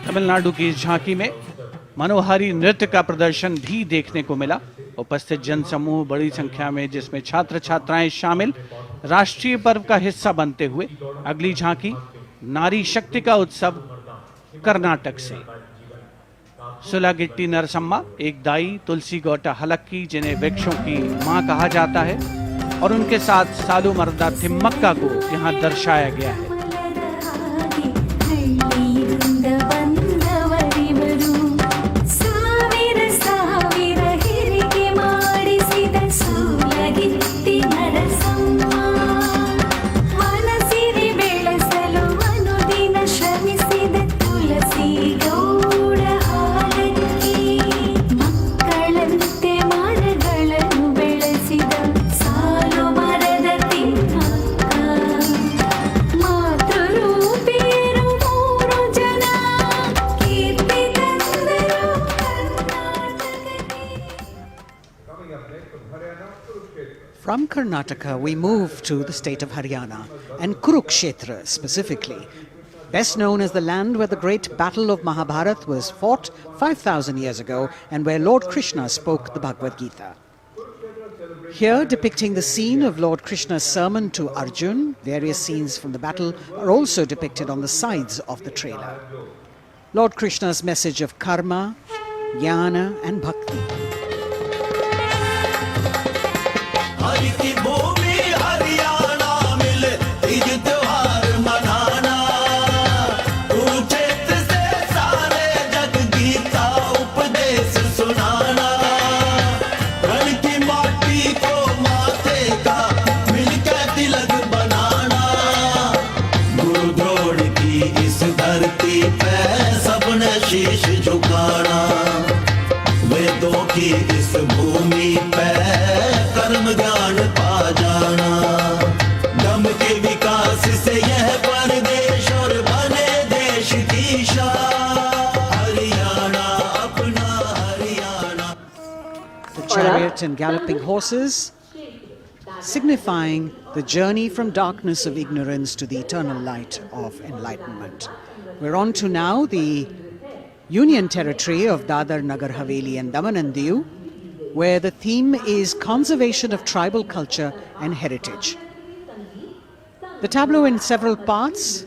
तमिलनाडु की इस झांकी में मनोहारी नृत्य का प्रदर्शन भी देखने को मिला। उपस्थित जनसमूह बड़ी संख्या में, जिसमें छात्र छात्राएं शामिल, राष्ट्रीय पर्व का हिस्सा बनते हुए अगली झांकी नारी शक्ति का उत्सव कर्नाटक से। सुलागिट्टी नरसम्मा एक दाई, तुलसी गौटा हलक्की जिन्हें वृक्षों की मां कहा जाता है, और उनके साथ सालू मर्दा थिम्मक्का को यहाँ दर्शाया गया है। From Karnataka, we move to the state of Haryana, and Kurukshetra specifically, best known as the land where the great battle of Mahabharata was fought 5,000 years ago and where Lord Krishna spoke the Bhagavad Gita. Here, depicting the scene of Lord Krishna's sermon to Arjun, various scenes from the battle are also depicted on the sides of the trailer. Lord Krishna's message of karma, jnana and bhakti. शीश झुकाना वेदों की इस भूमि पे कर्म ज्ञान पा जाना दम के विकास से यह परदेश और बने देश की शान हरियाणा अपना Haryana. The chariot and galloping horses signifying the journey from darkness of ignorance to the eternal light of enlightenment. We're on to now the Union Territory of Dadar, Nagar Haveli and Daman and Diu, where the theme is conservation of tribal culture and heritage. The tableau in several parts.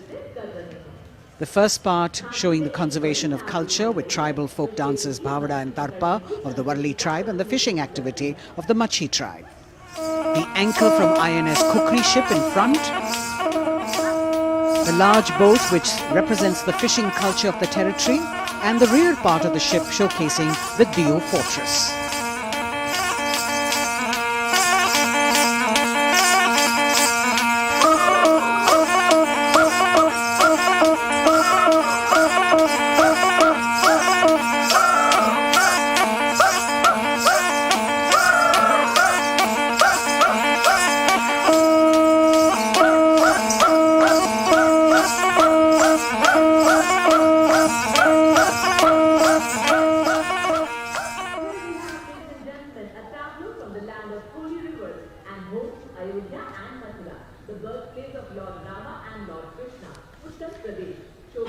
The first part showing the conservation of culture with tribal folk dances Bhavada and Tarpa of the Warli tribe and the fishing activity of the Machi tribe. The anchor from INS Kukri ship in front. The large boat which represents the fishing culture of the territory, and the rear part of the ship showcasing the Diu fortress.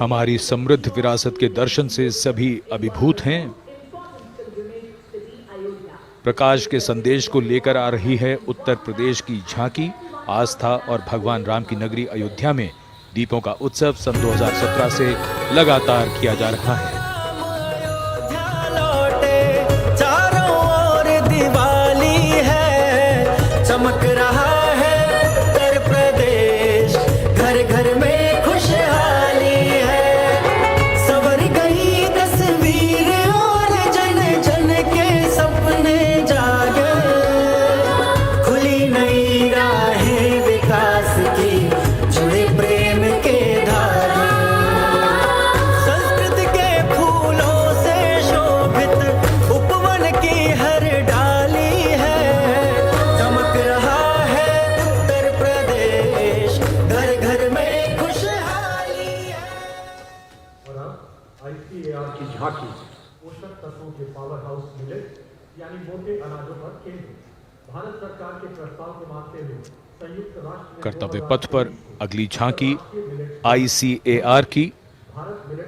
हमारी समृद्ध विरासत के दर्शन से सभी अभिभूत हैं। प्रकाश के संदेश को लेकर आ रही है उत्तर प्रदेश की झांकी। आस्था और भगवान राम की नगरी अयोध्या में दीपों का उत्सव सन 2017 से लगातार किया जा रहा है। चारों ओर दिवाली है, चमक रहा है उत्तर प्रदेश, घर घर में खुशहाली है। सवर गई तस्वीर और जन जन के सपने जागे, खुली नई राहें विकास की, जुड़े प्रेम के धागे। संस्कृत के फूलों से शोभित उपवन की हर डाली है, चमक रहा है उत्तर प्रदेश, घर घर में खुशहाली है। और अब ICAR की झांकी पोषक तत्वों के पावर हाउस मिलेट यानी मोटे अनाजों पर केंद्रित। भारत सरकार के प्रस्ताव को मानते हुए संयुक्त राष्ट्र कर्तव्य पथ पर अगली झांकी ICAR की,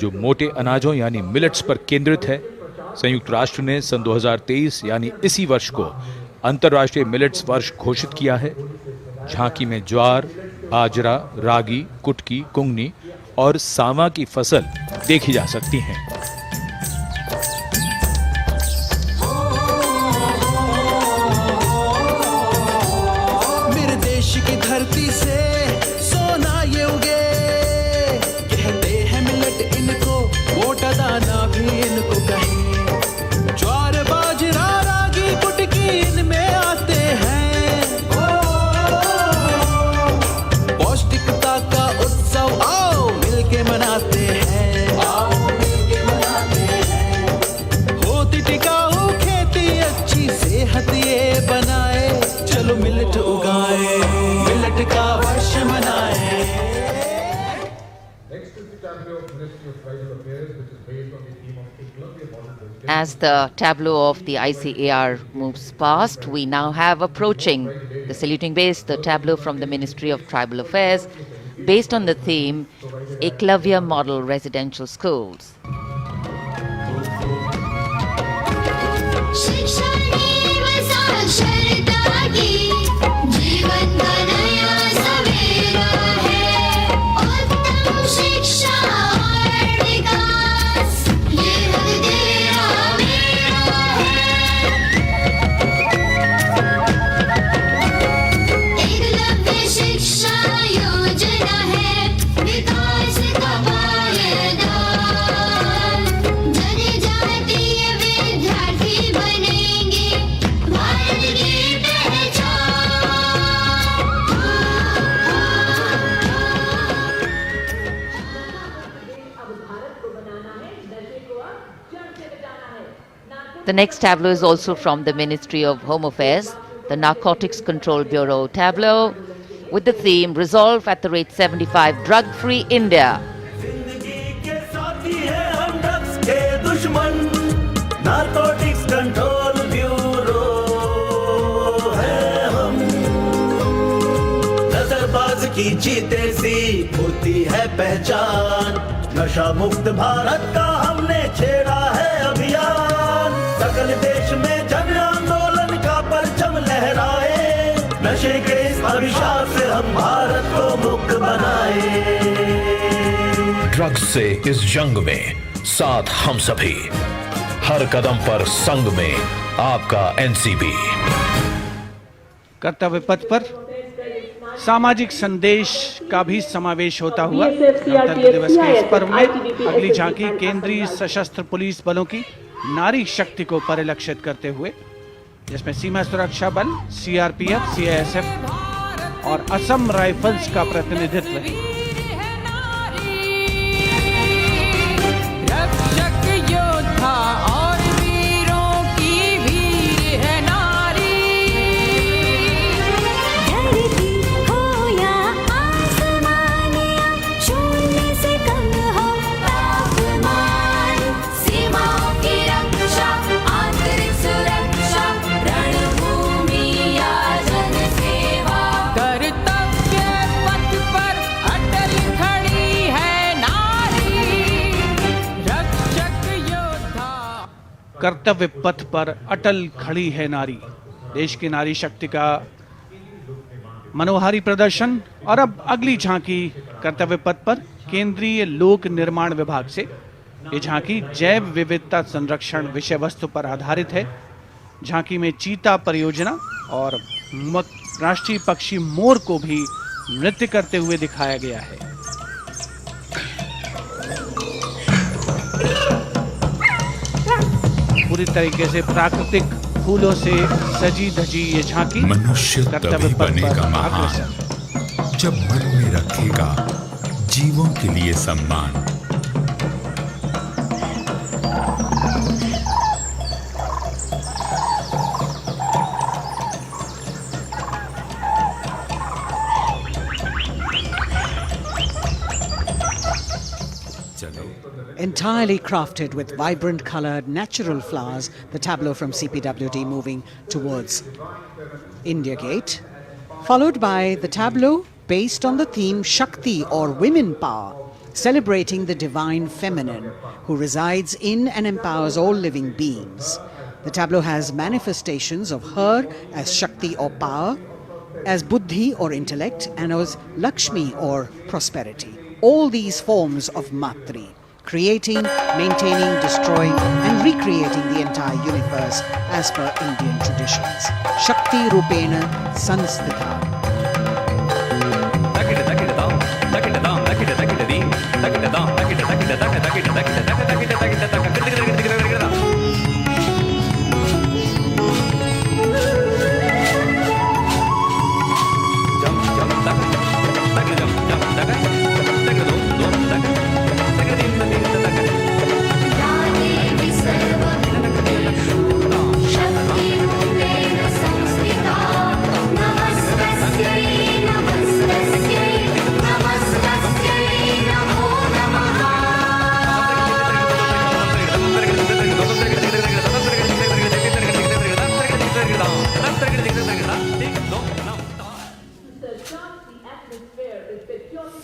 जो मोटे अनाजों यानी मिलेट्स पर केंद्रित है। संयुक्त राष्ट्र ने सन 2023 यानी इसी वर्ष को अंतर्राष्ट्रीय मिलेट्स वर्ष घोषित किया है। झांकी में ज्वार, बाजरा, रागी, कुटकी, कुंगनी और सांवा की फसल देखी जा सकती हैं। मेरे देश की धरती से सोना ये उगे, कहते हैं मिलेट इनको, मोटा दाना भी इनको कहें। ज्वार, बाजरा, रागी, कुटकी इनमें आते हैं। पौष्टिकता का उत्सव आओ मिलके मनाते हैं, आओ मिलके मनाते हैं। होती टिकाऊ खेती, अच्छी सेहत ये बनाए, चलो मिलेट उगाए, मिलेट का वर्ष मनाए। Next is the tableau of Ministry of Tribal Affairs, which is based on the theme of Eklavya model. As the tableau of the ICAR moves past, we now have approaching the saluting base, the tableau from the Ministry of Tribal Affairs, based on the theme Eklavya Model Residential Schools. जीवन का नया सवेरा है, उत्तम शिक्षा और विकास, ये हक तेरा मेरा है। एकलव्य शिक्षा योजना है, विकास का पायदान, जनजातीय विद्यार्थी बनेंगे भारत की पहचान। The next tableau is also from the Ministry of Home Affairs, the Narcotics Control Bureau tableau, with the theme Resolve at the rate 75 Drug-Free India. जिंदगी के साथी हैं हम, ड्रग्स के दुश्मन, नारकोटिक्स कंट्रोल ब्यूरो है हम। नजरबाज की जीते सी होती है पहचान, नशा मुक्त भारत का हमने छेड़ा है अभियान। सकल देश में जन आंदोलन का परचम लहराए, नशे के इस अभिशाप से हम भारत को मुक्त बनाए। ड्रग्स से इस जंग में साथ हम सभी, हर कदम पर संग में आपका NCB। कर्तव्य पथ पर सामाजिक संदेश का भी समावेश होता हुआ गणतंत्र दिवस के इस पर्व में अगली झांकी केंद्रीय सशस्त्र पुलिस बलों की नारी शक्ति को परिलक्षित करते हुए, जिसमें सीमा सुरक्षा बल, CRPF, CISF और असम राइफल्स का प्रतिनिधित्व है। रक्षक योद्धा और वीरों की वीर है नारी, धरती हो या आसमान, शून्य से कम हो तापमान, सीमाओं की रक्षा, आंतरिक सुरक्षा, रणभूमि या जन सेवा, कर्तव्य पथ पर कर्तव्य पथ पर अटल खड़ी है नारी। देश की नारी शक्ति का मनोहारी प्रदर्शन। और अब अगली झांकी कर्तव्य पथ पर केंद्रीय लोक निर्माण विभाग से। ये झांकी जैव विविधता संरक्षण विषय वस्तु पर आधारित है। झांकी में चीता परियोजना और राष्ट्रीय पक्षी मोर को भी नृत्य करते हुए दिखाया गया है। पूरी तरीके से प्राकृतिक फूलों से सजी धजी ये झांकी मनुष्य तभी बनेगा महान जब मन में रखेगा जीवों के लिए सम्मान। Entirely crafted with vibrant colored natural flowers, the tableau from CPWD moving towards India Gate, followed by the tableau based on the theme Shakti or women power, celebrating the divine feminine who resides in and empowers all living beings. The tableau has manifestations of her as Shakti or power, as Buddhi or intellect, and as Lakshmi or prosperity. All these forms of Matri, creating, maintaining, destroying and recreating the entire universe as per Indian traditions. Shakti Rupena Sanstita.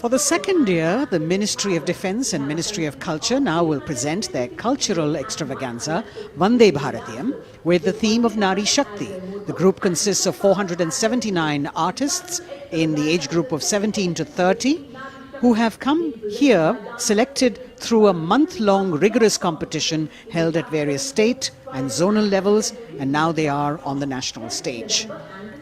For the second year, the Ministry of Defence and Ministry of Culture now will present their cultural extravaganza, Vande Bharatiyam, with the theme of Nari Shakti. The group consists of 479 artists in the age group of 17 to 30 who have come here selected through a month-long rigorous competition held at various state and zonal levels, and now they are on the national stage.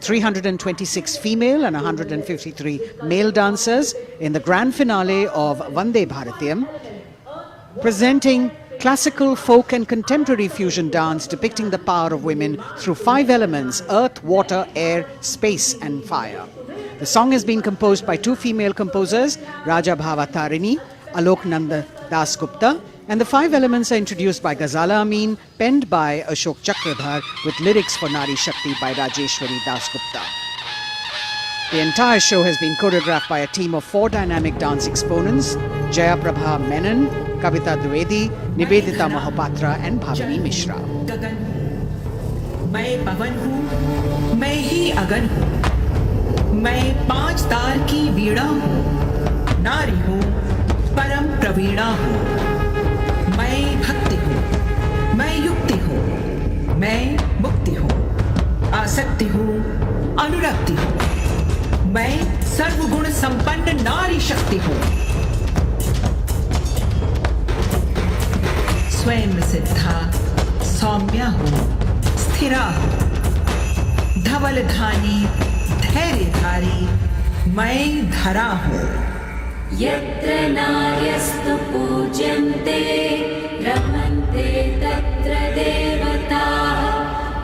326 female and 153 male dancers in the grand finale of Vande Bharatiyam, presenting classical, folk and contemporary fusion dance depicting the power of women through 5 elements: earth, water, air, space and fire. The song has been composed by 2 female composers, Raja Bhava Tarini, Alok Nanda Das Gupta, and the 5 elements are introduced by Ghazala Amin, penned by Ashok Chakradhar, with lyrics for Nari Shakti by Rajeshwari Das Gupta. The entire show has been choreographed by a team of 4 dynamic dance exponents: Jaya Prabha Menon, Kavita Dwivedi, Nibedita Mahapatra and Bhavini Mishra. मैं पवन हूँ, मैं ही अगन हूँ, मैं 5 तार की वीणा हूँ, नारी हूँ, परम प्रवीणा हूँ, मैं भक्ति हूँ, मैं युक्ति हूँ, मैं मुक्ति हूँ, आसक्ति हूँ, अनुरक्ति हूँ, मैं सर्वगुण संपन्न नारी शक्ति हूँ, स्वयं सिद्धा सौम्या हूँ, स्थिरा हूँ, धवलधानी धैर्यधारी मैं धरा हूँ। यत्र नार्यस्तु पूज्यन्ते रमन्ते तत्र देवताः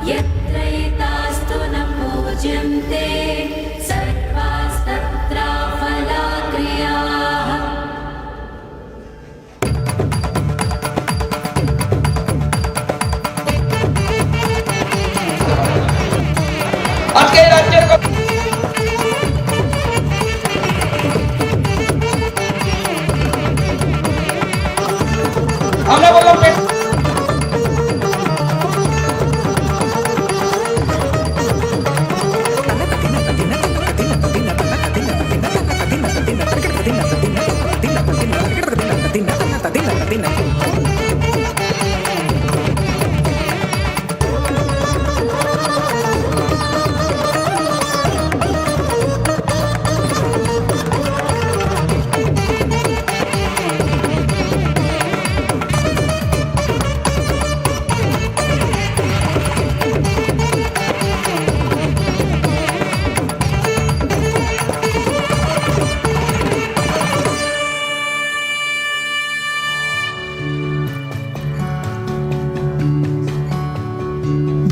यत्र एतास्तु न पूज्यन्ते सर्वास्तत्र फलाक्रियाः। आपके राज्य को আমরা বললাম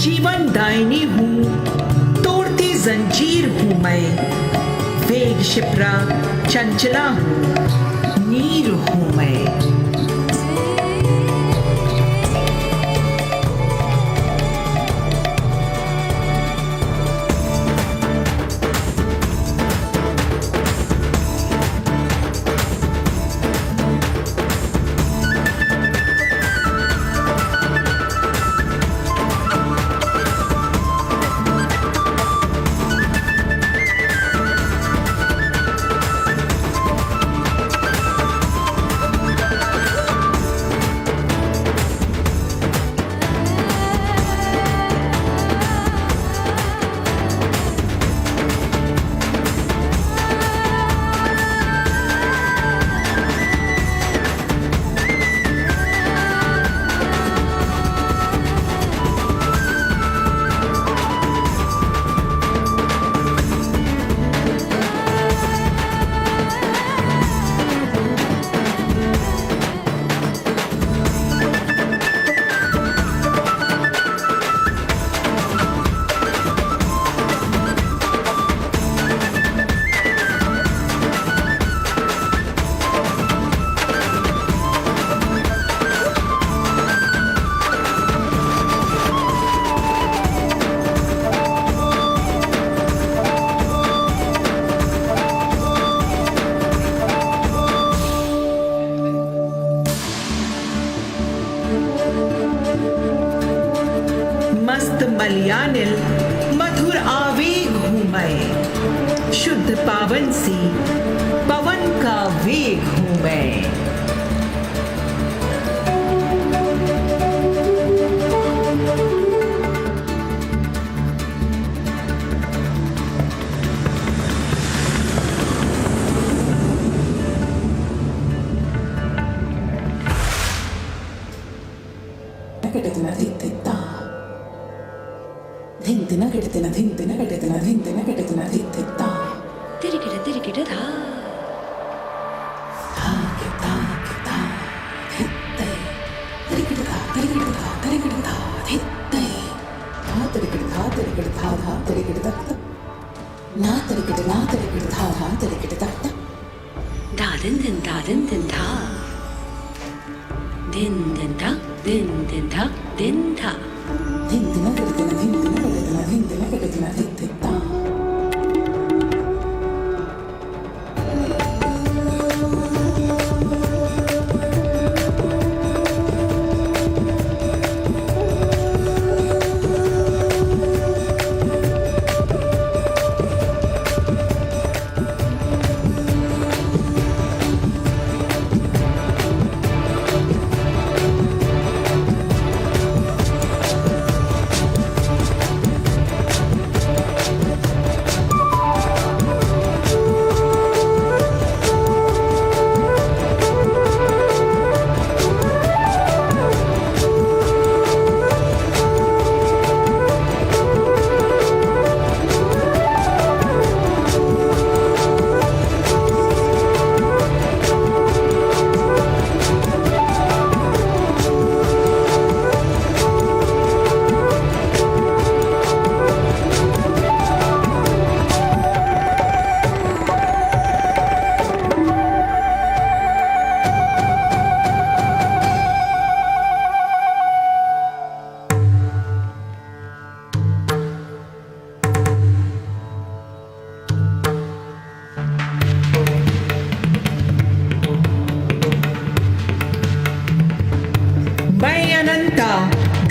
जीवन दायिनी हूँ, तोड़ती जंजीर हूँ मैं, वेग शिप्रा चंचला हूँ, नीर हूँ मैं। मस्त मलयानिल मधुर आवेग हूँ मैं, शुद्ध पावन सी पवन का वेग हूँ मैं।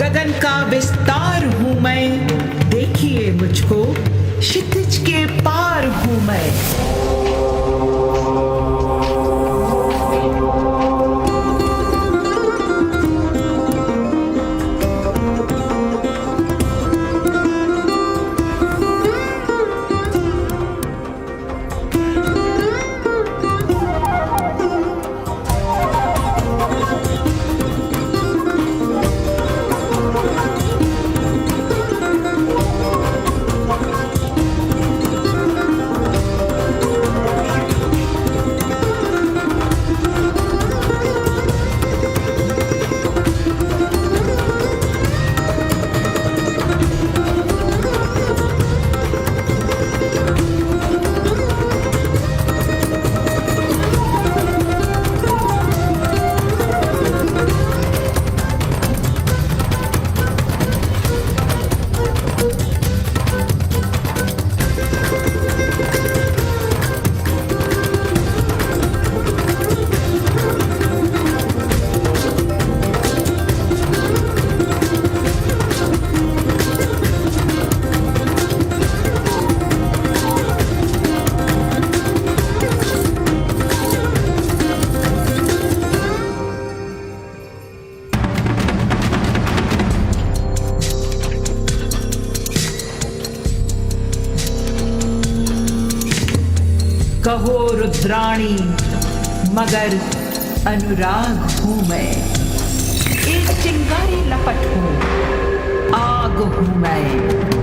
गगन का विस्तार हूँ मैं, देखिए मुझको क्षितिज के पार हूँ मैं। रुद्राणी मगर अनुराग हूँ मैं, एक चिंगारी लपट हूँ, आग हूँ मैं।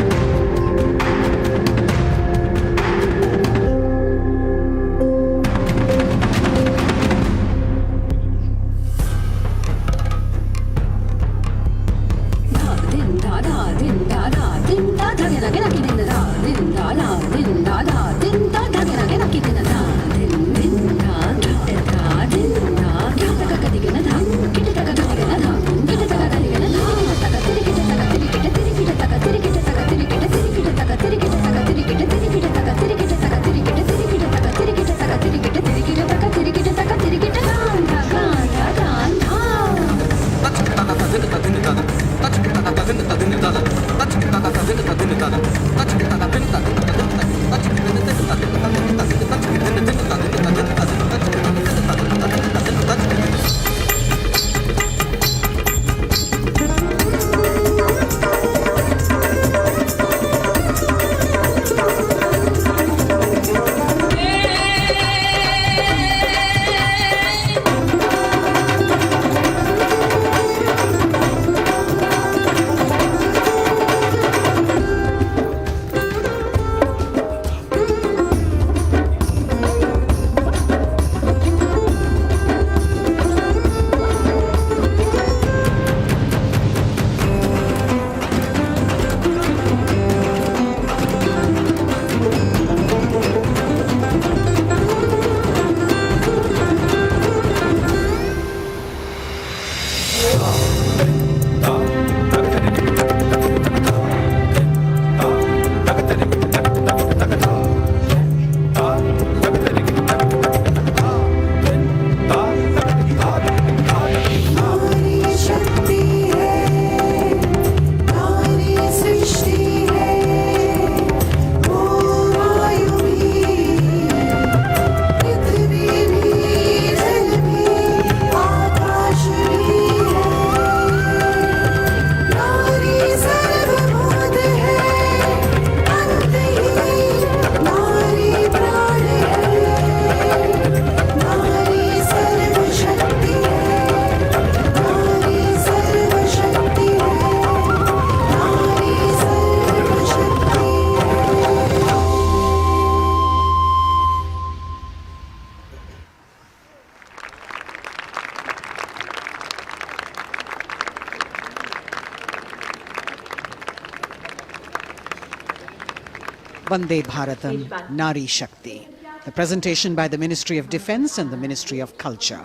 Vande Bharatam, Nari Shakti. The presentation by the Ministry of Defence and the Ministry of Culture.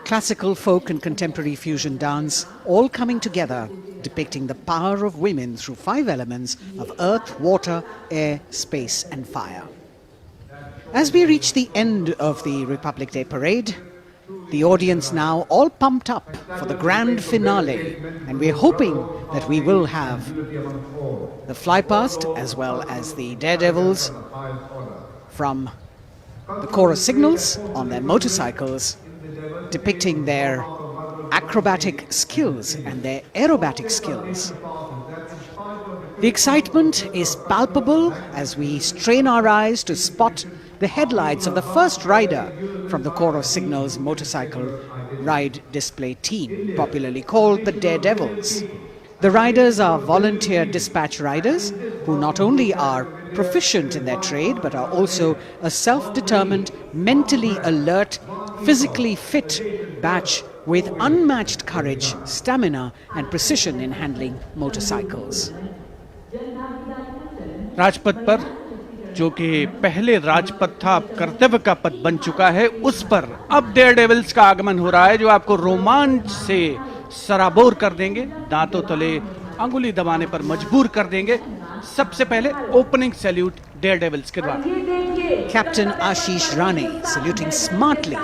Classical, folk and contemporary fusion dance all coming together, depicting the power of women through 5 elements of earth, water, air, space and fire. As we reach the end of the Republic Day parade, the audience now all pumped up for the grand finale, and we're hoping that we will have the flypast as well as the daredevils from the Corps of Signals on their motorcycles, depicting their acrobatic skills and their aerobatic skills. The excitement is palpable as we strain our eyes to spot the headlights of the first rider from the Corps of Signals motorcycle ride display team, popularly called the Daredevils. The riders are volunteer dispatch riders who not only are proficient in their trade but are also a self-determined, mentally alert, physically fit batch with unmatched courage, stamina and precision in handling motorcycles. Rajpath पर जो कि पहले राजपथ था अब कर्तव्य का पथ बन चुका है, उस पर अब डेयरडेविल्स का आगमन हो रहा है जो आपको रोमांच से सराबोर कर देंगे, दांतों तले अंगुली दबाने पर मजबूर कर देंगे। सबसे पहले ओपनिंग सैल्यूट डेयरडेविल्स के द्वारा। Captain Ashish Rane saluting smartly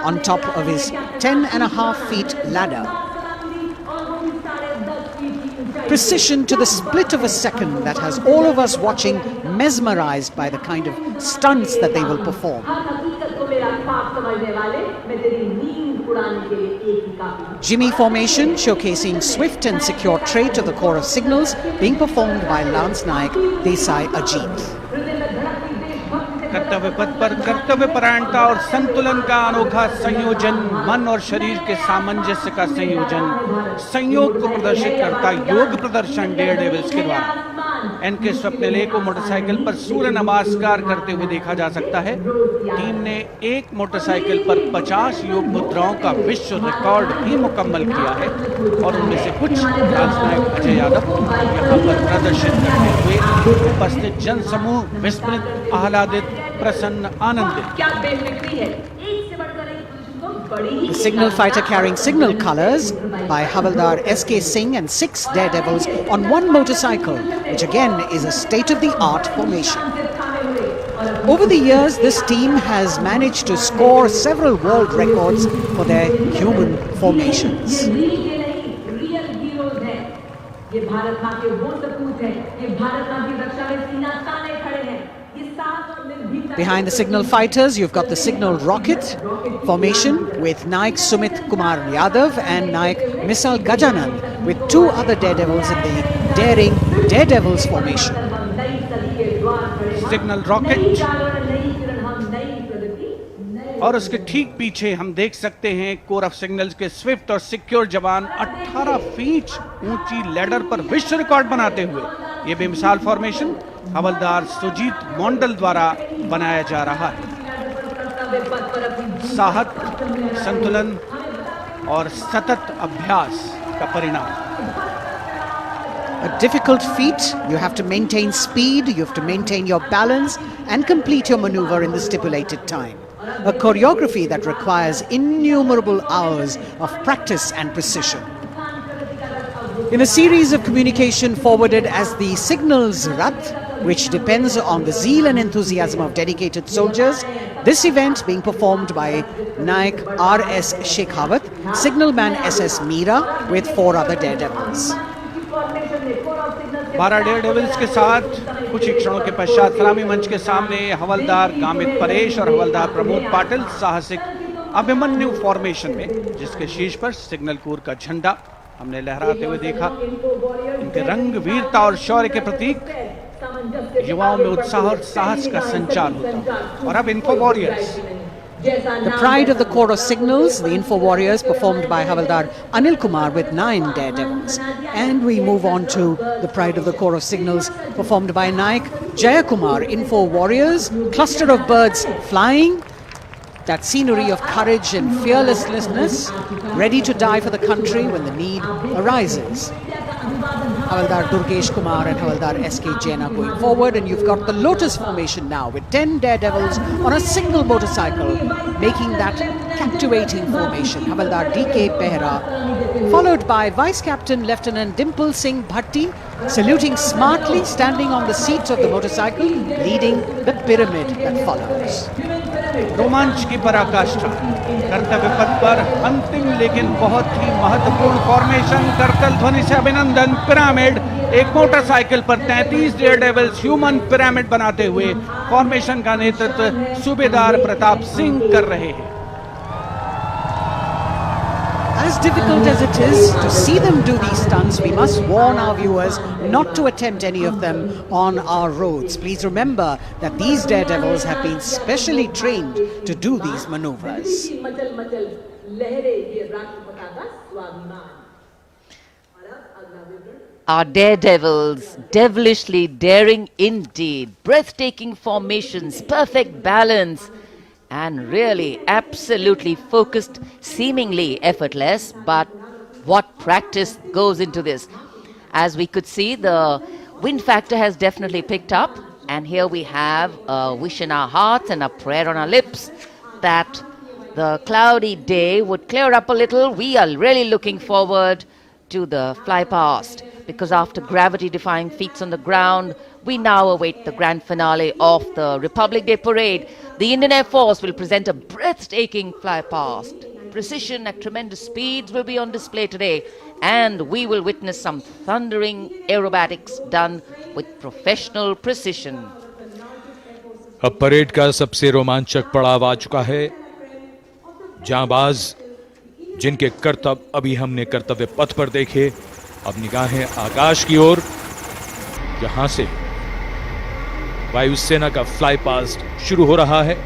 on top of his 10.5 feet ladder. Precision to the split of a second that has all of us watching mesmerized by the kind of stunts that they will perform. Jimmy formation showcasing swift and secure trade to the Corps of Signals being performed by Lance Naik Desai Ajit. कर्तव्य पथ पर कर्तव्य परायणता और संतुलन का अनोखा संयोजन, मन और शरीर के सामंजस्य का संयोजन, संयोग को प्रदर्शित करता योग प्रदर्शन डेयर डेविल्स के द्वारा एनके स्वप्निल को मोटरसाइकिल पर सूर्य नमस्कार करते हुए देखा जा सकता है। टीम ने एक मोटरसाइकिल पर 50 योग मुद्राओं का विश्व रिकॉर्ड भी मुकम्मल किया है और उनमें से कुछ राजनायक अजय यादव यहाँ पर प्रदर्शित करते हुए उपस्थित जन समूह विस्मृत, आह्लादित, प्रसन्न, आनंदित। क्या बेफिक्री है, एक से बढ़कर एक पोजीशन को बड़ी The signal fighter carrying signal colors by Havaldar S.K. Singh and 6 daredevils on one motorcycle, which again is a state-of-the-art formation. Over the years, this team has managed to score several world records for their human formations. Real heroes हैं, ये भारत माँ के वो सपूत हैं, ये भारत माँ की रक्षा में सीना ताने खड़े हैं। Behind the signal fighters, you've got the signal rocket formation with Naik Sumit Kumar Yadav and Naik Misal Gajanand, with 2 other daredevils in the daring daredevils formation. Signal rocket और उसके ठीक पीछे हम देख सकते हैं कोर ऑफ सिग्नल्स के Swift और सिक्योर जवान 18 फीट ऊंची लैडर पर विश्व रिकॉर्ड बनाते हुए ये बेमिसाल फॉर्मेशन हवलदार सुजीत मोंडल द्वारा बनाया जा रहा है। साहस, संतुलन और सतत अभ्यास का परिणाम। A difficult feat. You have to maintain speed, you have to maintain your balance and complete your maneuver in the stipulated time. A choreography that requires innumerable hours of practice and precision. In a series of communication forwarded as the Signals Rath, which depends on the zeal and enthusiasm of dedicated soldiers, this event being performed by Naik R.S. Shekhawat, Signalman S.S. Meera with 4 other daredevils. 12 dare devils के साथ कुछ ही क्षणों के पश्चात सलामी मंच के सामने हवलदार गामित परेश और हवलदार प्रमोद पाटिल साहसिक अभिमन्यु फॉर्मेशन में, जिसके शीर्ष पर सिग्नल कोर का झंडा हमने लहराते हुए देखा। इनके रंग वीरता और शौर्य के प्रतीक, युवाओं में उत्साह और साहस का संचार होता है। और अब info warriors, The pride of the Corps of Signals, the Info Warriors, performed by Havaldar Anil Kumar with 9 daredevils. And we move on to the pride of the Corps of Signals, performed by Naik Jayakumar, Info Warriors, cluster of birds flying, that scenery of courage and fearlessness, ready to die for the country when the need arises. Havaldar Durgesh Kumar and Havaldar S.K. Jain are going forward, and you've got the Lotus formation now with 10 daredevils on a single motorcycle, making that captivating formation. Havaldar D.K. Behra, followed by Vice Captain Lieutenant Dimple Singh Bhatti, saluting smartly, standing on the seat of the motorcycle, leading the pyramid that follows. रोमांच की पराकाष्ठा, कर्तव्य पथ पर अंतिम लेकिन बहुत ही महत्वपूर्ण फॉर्मेशन, करतल ध्वनि से अभिनंदन, पिरामिड, एक मोटरसाइकिल पर 33 डेयर डेविल्स ह्यूमन पिरामिड बनाते हुए फॉर्मेशन का नेतृत्व सूबेदार प्रताप सिंह कर रहे हैं। As difficult as it is to see them do these stunts, we must warn our viewers not to attempt any of them on our roads. Please remember that these daredevils have been specially trained to do these maneuvers. Our daredevils, devilishly daring indeed, breathtaking formations, perfect balance, and really absolutely focused, seemingly effortless, but what practice goes into this. As we could see, the wind factor has definitely picked up, and here we have a wish in our hearts and a prayer on our lips that the cloudy day would clear up a little. We are really looking forward to the fly past, because after gravity-defying feats on the ground, we now await the grand finale of the Republic Day Parade. The Indian Air Force will present a breathtaking fly past. Precision at tremendous speeds will be on display today, and we will witness some thundering aerobatics done with professional precision. अब parade का सबसे रोमांचक पड़ाव आ चुका है। जांबाज जिनके करतब अभी हमने कर्तव्य पथ पर देखे, अब निगाहें आकाश की ओर, जहां से वायुसेना का फ्लाई पास्ट शुरू हो रहा है।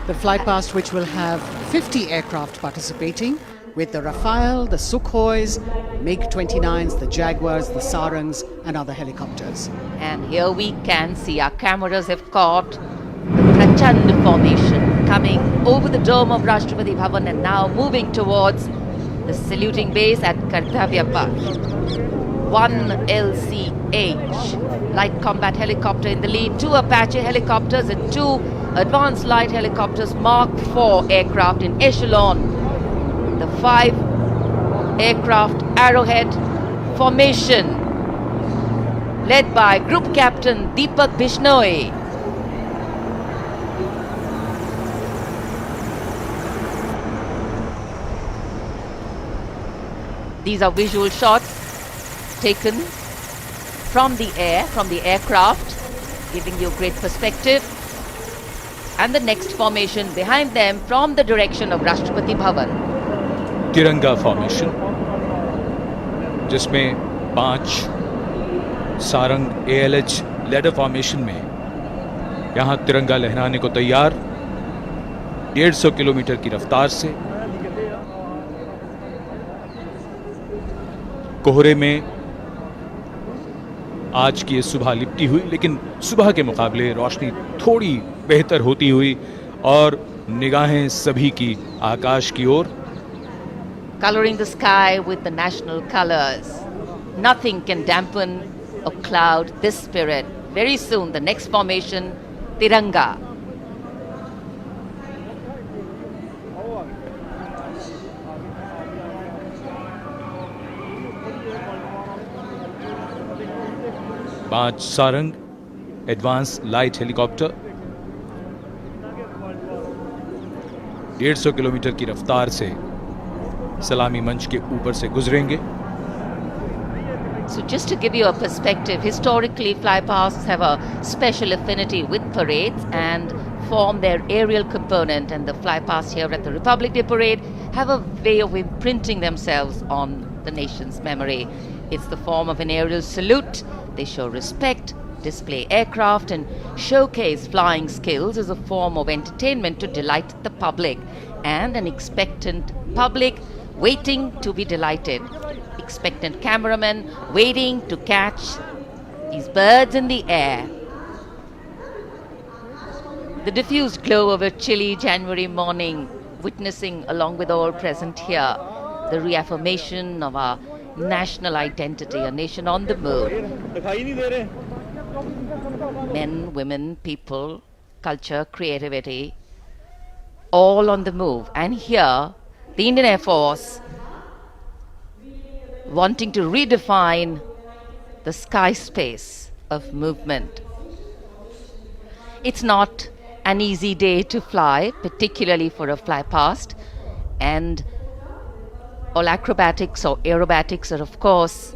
The flypast, which will have 50 aircraft participating, with the Rafale, the Sukhois, MiG-29s, the Jaguars, the Sarangs and other helicopters. And here we can see our cameras have caught the Prachand formation coming over the dome of Rashtrapati Bhavan and now moving towards the saluting base at Kartavya Path. 1 LCH, light combat helicopter in the lead, 2 Apache helicopters and 2 advanced light helicopters, Mark IV aircraft in echelon. The 5 aircraft Arrowhead formation led by Group Captain Deepak Bishnoi. These are visual shots taken from the air, from the aircraft, giving you great perspective. And the next formation behind them from the direction of Rashtrapati Bhavan. तिरंगा formation, जिसमें 5 Sarang ALH ladder formation में यहां तिरंगा लहराने को तैयार, 150 kilometre की रफ्तार से। कोहरे में आज की ये सुबह लिपटी हुई, लेकिन सुबह के मुकाबले रोशनी थोड़ी बेहतर होती हुई और निगाहें सभी की आकाश की ओर। Coloring the sky with the national colors. Nothing can dampen or cloud this spirit. Very soon, the next formation, Tiranga. पांच Sarang advance light helicopter 150 kilometre की रफ्तार से सलामी मंच के ऊपर से गुजरेंगे। So just to give you a perspective, historically flypasts have a special affinity with parades and form their aerial component, and the flypasts here at the Republic Day Parade have a way of imprinting themselves on the nation's memory. It's the form of an aerial salute. They show respect, display aircraft and showcase flying skills as a form of entertainment to delight the public, and an expectant public waiting to be delighted. Expectant cameramen waiting to catch these birds in the air. The diffused glow of a chilly January morning, witnessing along with all present here the reaffirmation of our national identity, a nation on the move. Men, women, people, culture, creativity, all on the move. And here, the Indian Air Force wanting to redefine the sky space of movement. It's not an easy day to fly, particularly for a fly past, and all acrobatics or aerobatics are of course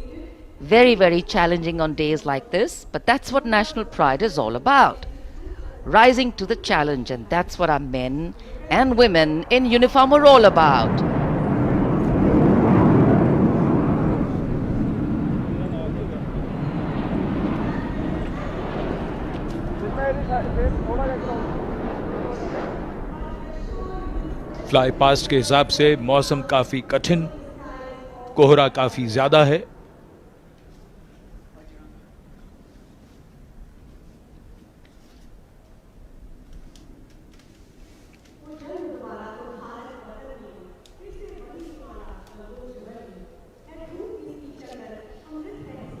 very, very challenging on days like this, but that's what national pride is all about. Rising to the challenge, and that's what our men and women in uniform are all about. Fly past के हिसाब से मौसम काफी कठिन, कोहरा काफी ज्यादा है।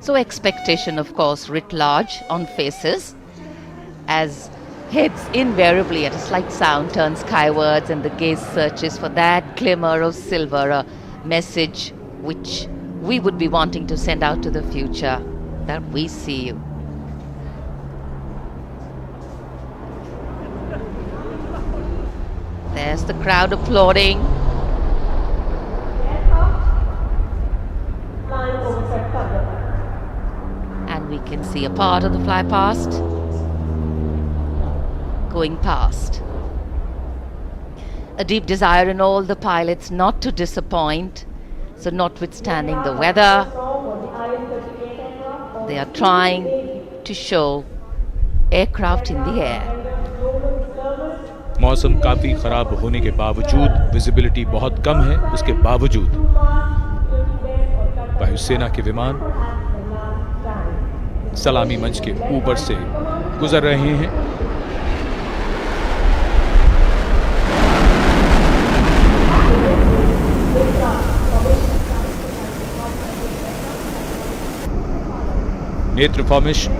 So expectation, of course, writ large on faces as heads invariably at a slight sound turn skywards and the gaze searches for that glimmer of silver, a message which we would be wanting to send out to the future, that we see you. There's the crowd applauding. And we can see a part of the fly past going past. a deep desire in all the pilots not to disappoint. So notwithstanding the weather, they are trying to show aircraft in the air. मौसम काफी खराब होने के बावजूद, visibility बहुत कम है, उसके बावजूद वायुसेना के विमान सलामी मंच के ऊपर से गुजर रहे हैं। नेत्र formation,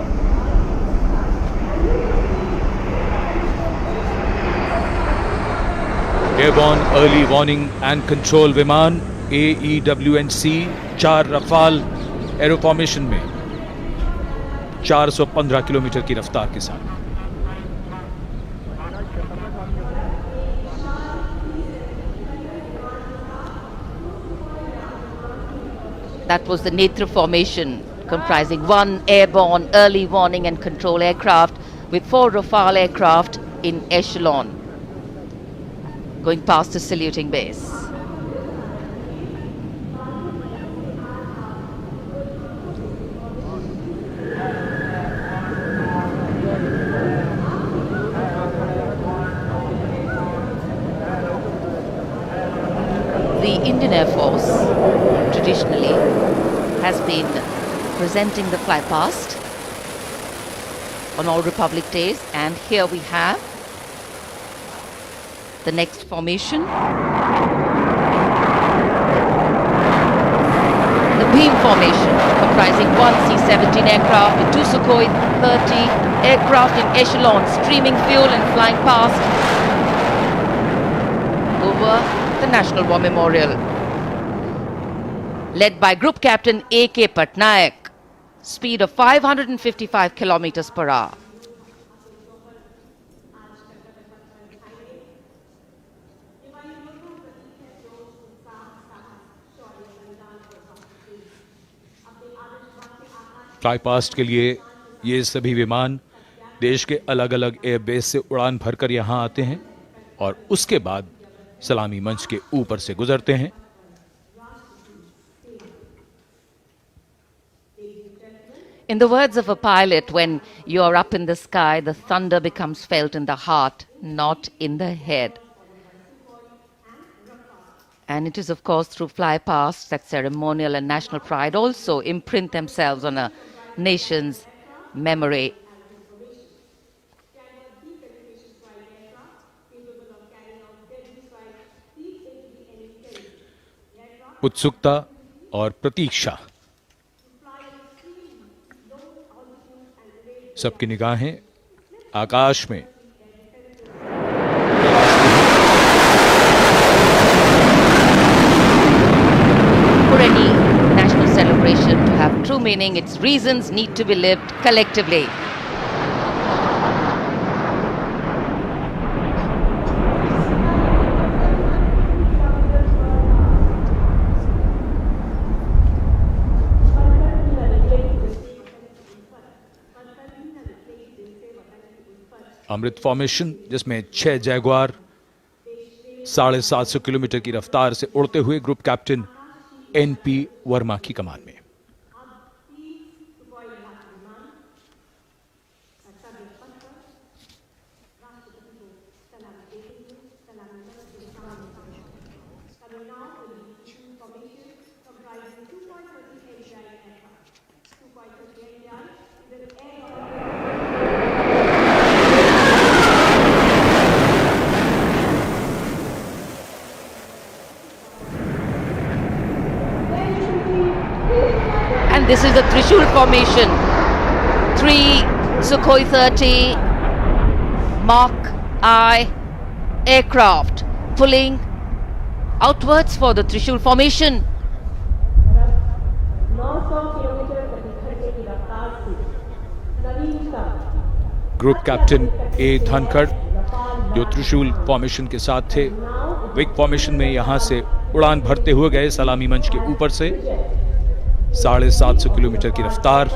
airborne early warning and control विमान AEWNC 4 रफाल एरो फॉर्मेशन में 415 किलोमीटर की रफ्तार के साथ। That was the Netra formation, comprising 1 airborne early warning and control aircraft with 4 Rafale aircraft in echelon, going past the saluting base. The Indian Air Force traditionally has been presenting the fly past on all Republic Days, and here we have the next formation. The beam formation, comprising 1 C-17 aircraft with 2 Sukhoi 30 aircraft in echelon, streaming fuel and flying past over the National War Memorial. Led by Group Captain A.K. Patnaik, speed of 555 kilometers per hour. Fly past के लिए ये सभी विमान देश के अलग अलग airbase से उड़ान भरकर यहां आते हैं और उसके बाद सलामी मंच के ऊपर से गुजरते हैं। In the words of a pilot, when you are up in the sky, the thunder becomes felt in the heart, not in the head. And it is, of course, through fly past that ceremonial and national pride also imprint themselves on a nation's memory. उत्सुकता और प्रतीक्षा, सबकी निगाहें आकाश में। For any national celebration to have true meaning, its reasons need to be lived collectively. Amrit formation, जिसमें 6 Jaguar 750 kilometre की रफ्तार से उड़ते हुए ग्रुप कैप्टन NP वर्मा की कमान में। And this is the Trishul formation. 3 Sukhoi 30 Mark I aircraft pulling outwards for the Trishul formation. Group captain A Dhankhar, जो त्रिशूल फॉर्मेशन के साथ थे, विक फॉर्मेशन में यहां से उड़ान भरते हुए गए सलामी मंच के ऊपर से 750 किलोमीटर की रफ्तार।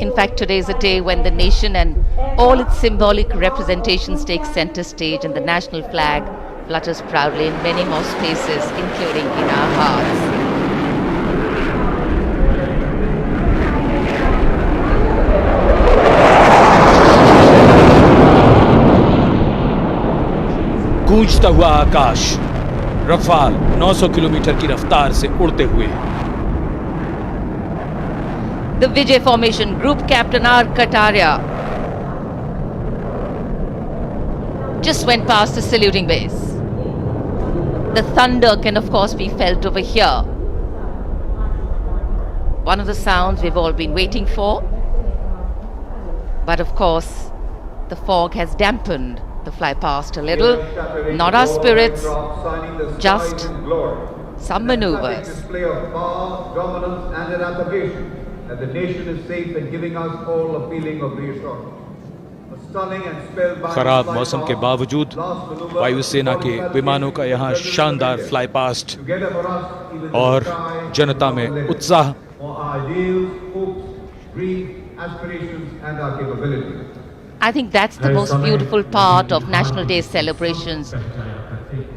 In fact, today is a day when the nation and all its symbolic representations take center stage and the national flag flutters proudly in many more spaces, including in our hearts. गूंजता हुआ आकाश, Rafale 900 kilometre की रफ्तार से उड़ते हुए। The Vijay formation, Group Captain R. Kataria, just went past the saluting base. The thunder can of course be felt over here. One of the sounds we've all been waiting for. But of course, the fog has dampened the fly past a little. Not our spirits, just some maneuvers. Display of power, dominance and eradication. That the nation is safe and giving us all a feeling of reassurance. खराब मौसम के बावजूद वायुसेना के विमानों का यहाँ शानदार फ्लाई पास्ट और जनता में उत्साह। I think that's the most beautiful part of National Day celebrations.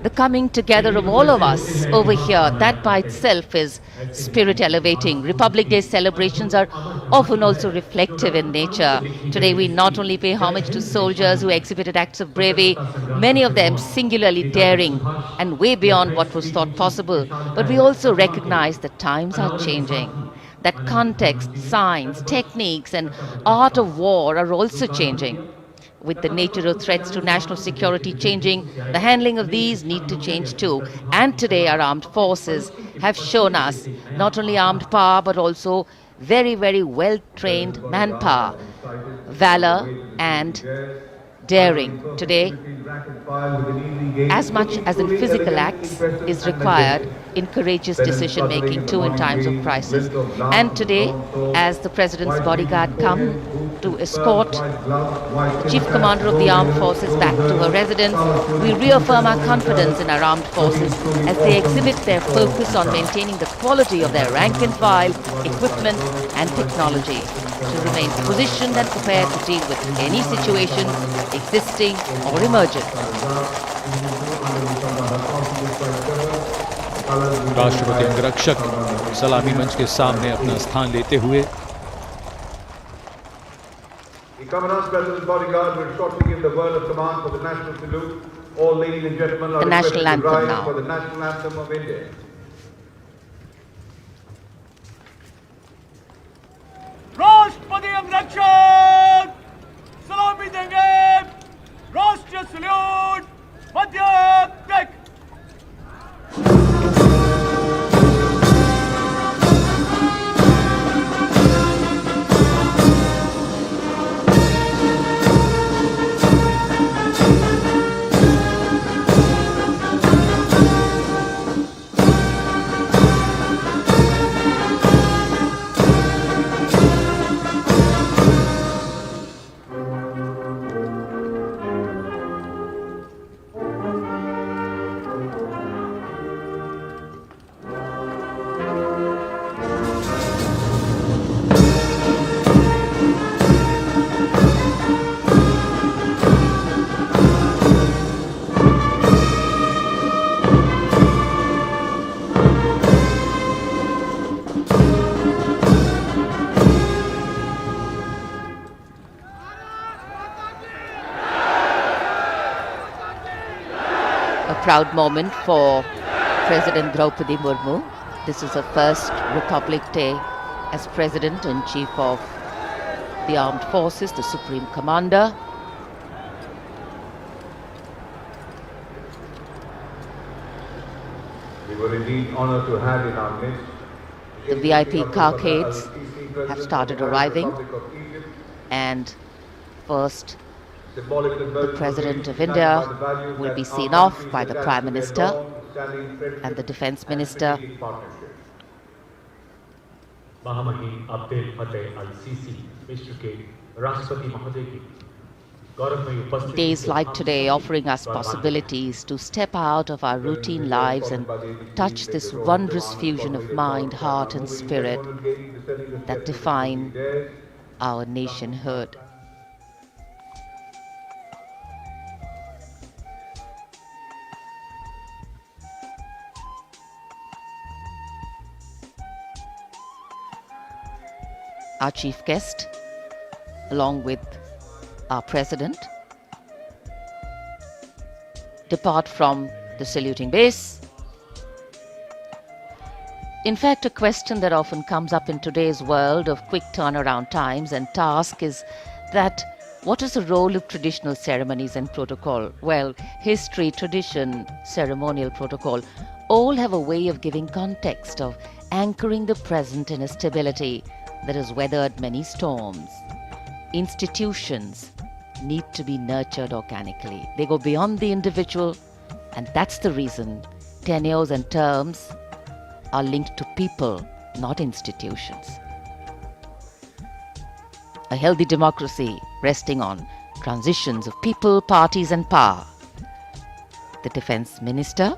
The coming together of all of us over here, that by itself is spirit elevating. Republic Day celebrations are often also reflective in nature. Today we not only pay homage to soldiers who exhibited acts of bravery, many of them singularly daring and way beyond what was thought possible, but we also recognize that times are changing. That context, science, techniques and art of war are also changing. With the nature of threats to national security changing, the handling of these need to change too. And today our armed forces have shown us not only armed power but also very, very well-trained manpower, valor and daring. Today, as much as in physical acts is required in courageous decision-making too in times of crisis. And today, as the President's bodyguard come to escort the Chief Commander of the Armed Forces back to her residence, we reaffirm our confidence in our armed forces as they exhibit their focus on maintaining the quality of their rank and file, equipment and technology to remain positioned and prepared to deal with any situation existing or emerging. राष्ट्रपति अंगरक्षक सलामी मंच के सामने अपना स्थान लेते हुए The Commandant's President's bodyguard will shortly give the word of command for the national salute. All ladies and gentlemen are requested to rise for the national anthem of India. राष्ट्रपति अंगरक्षक सलामी देंगे। राष्ट्रीय सल्यूट मध्य टेक। Proud moment for President Draupadi Murmu. This is her first Republic Day as President and Chief of the Armed Forces, the Supreme Commander. We were indeed honored to have in our midst the VIP carcades have started arriving, and first the President of India will be seen off by the Prime Minister and the Defence Minister. महामहिम अब्दुल फतेह अल-सीसी विश्व के राष्ट्रपति महोदय की गौरवमयी उपस्थिति। Days like today offering us possibilities to step out of our routine lives and touch this wondrous fusion of mind, heart and spirit that define our nationhood. Our chief guest, along with our president, depart from the saluting base. In fact, a question that often comes up in today's world of quick turnaround times and tasks is that what is the role of traditional ceremonies and protocol? Well, history, tradition, ceremonial protocol all have a way of giving context, of anchoring the present in a stability that has weathered many storms. Institutions need to be nurtured organically. They go beyond the individual, and that's the reason tenures and terms are linked to people, not institutions. A healthy democracy resting on transitions of people, parties and power. The Defence Minister,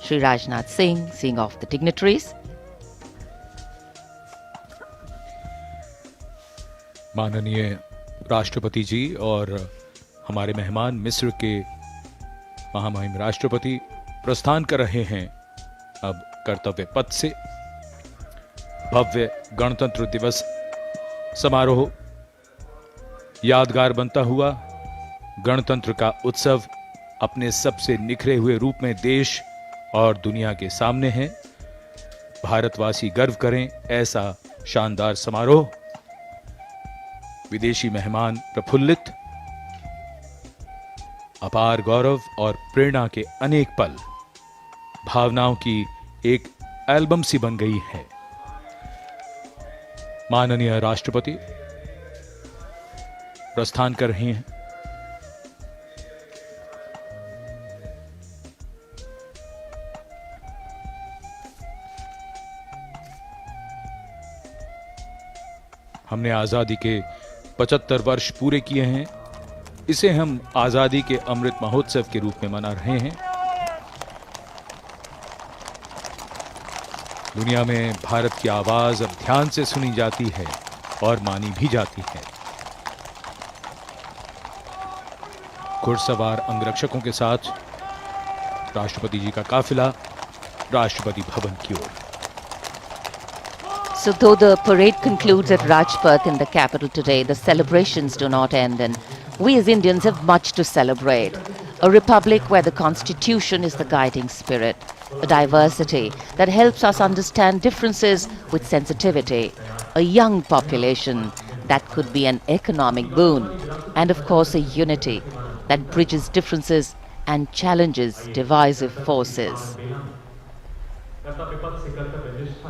Shri Rajnath Singh, seeing off the dignitaries. माननीय राष्ट्रपति जी और हमारे मेहमान मिस्र के महामहिम राष्ट्रपति प्रस्थान कर रहे हैं अब कर्तव्य पथ से। भव्य गणतंत्र दिवस समारोह यादगार बनता हुआ गणतंत्र का उत्सव अपने सबसे निखरे हुए रूप में देश और दुनिया के सामने है। भारतवासी गर्व करें ऐसा शानदार समारोह। विदेशी मेहमान प्रफुल्लित, अपार गौरव और प्रेरणा के अनेक पल भावनाओं की एक एल्बम सी बन गई है। माननीय राष्ट्रपति प्रस्थान कर रहे हैं। हमने आजादी के 75 वर्ष पूरे किए हैं। इसे हम आजादी के अमृत महोत्सव के रूप में मना रहे हैं। दुनिया में भारत की आवाज अब ध्यान से सुनी जाती है और मानी भी जाती है। घुड़सवार अंगरक्षकों के साथ राष्ट्रपति जी का काफिला राष्ट्रपति भवन की ओर। So though the parade concludes at Rajpath in the capital today, the celebrations do not end, and we as Indians have much to celebrate. A republic where the constitution is the guiding spirit, a diversity that helps us understand differences with sensitivity, a young population that could be an economic boon, and of course a unity that bridges differences and challenges divisive forces.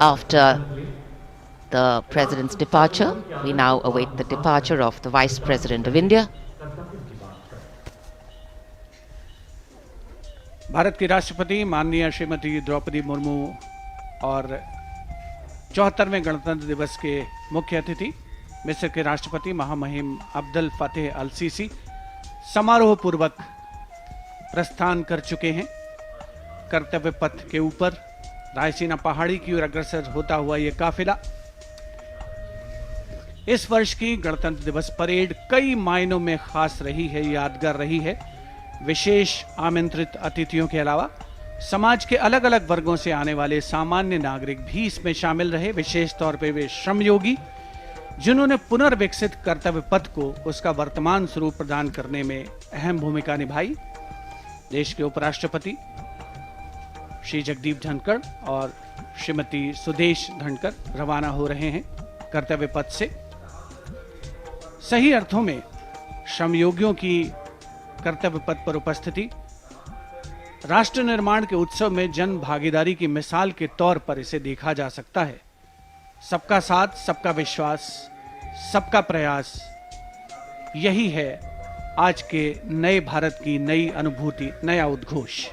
After the President's departure, we now await the departure of the Vice President of India. Bharat की राष्ट्रपति माननीय श्रीमती द्रौपदी मुर्मू और 74वें गणतंत्र दिवस के मुख्य अतिथि मिस्र के राष्ट्रपति महामहिम अब्दुल फतेह अल सीसी समारोह पूर्वक प्रस्थान कर चुके हैं। कर्तव्य पथ के ऊपर रायसीना पहाड़ी की ओर अग्रसर होता हुआ ये काफिला इस वर्ष की गणतंत्र दिवस परेड कई मायनों में खास रही है, यादगार रही है। विशेष आमंत्रित अतिथियों के अलावा समाज के अलग अलग वर्गों से आने वाले सामान्य नागरिक भी इसमें शामिल रहे। विशेष तौर पे वे श्रमयोगी जिन्होंने पुनर्विकसित कर्तव्य पथ को उसका वर्तमान स्वरूप प्रदान करने में अहम भूमिका निभाई। देश के उपराष्ट्रपति श्री जगदीप धनखड़ और श्रीमती सुदेश धनखड़ रवाना हो रहे हैं कर्तव्य पथ से। सही अर्थों में श्रमयोगियों की कर्तव्य पथ पर उपस्थिति राष्ट्र निर्माण के उत्सव में जन भागीदारी की मिसाल के तौर पर इसे देखा जा सकता है। सबका साथ, सबका विश्वास, सबका प्रयास, यही है आज के नए भारत की नई अनुभूति, नया उद्घोष।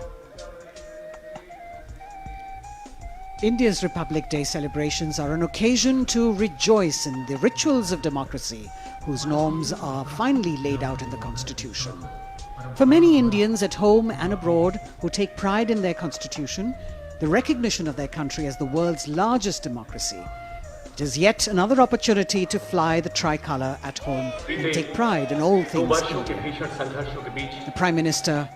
India's Republic Day celebrations are an occasion to rejoice in the rituals of democracy, whose norms are finally laid out in the Constitution. For many Indians at home and abroad who take pride in their Constitution, the recognition of their country as the world's largest democracy It is yet another opportunity to fly the tricolour at home and take pride in all things Indian. The Prime Minister,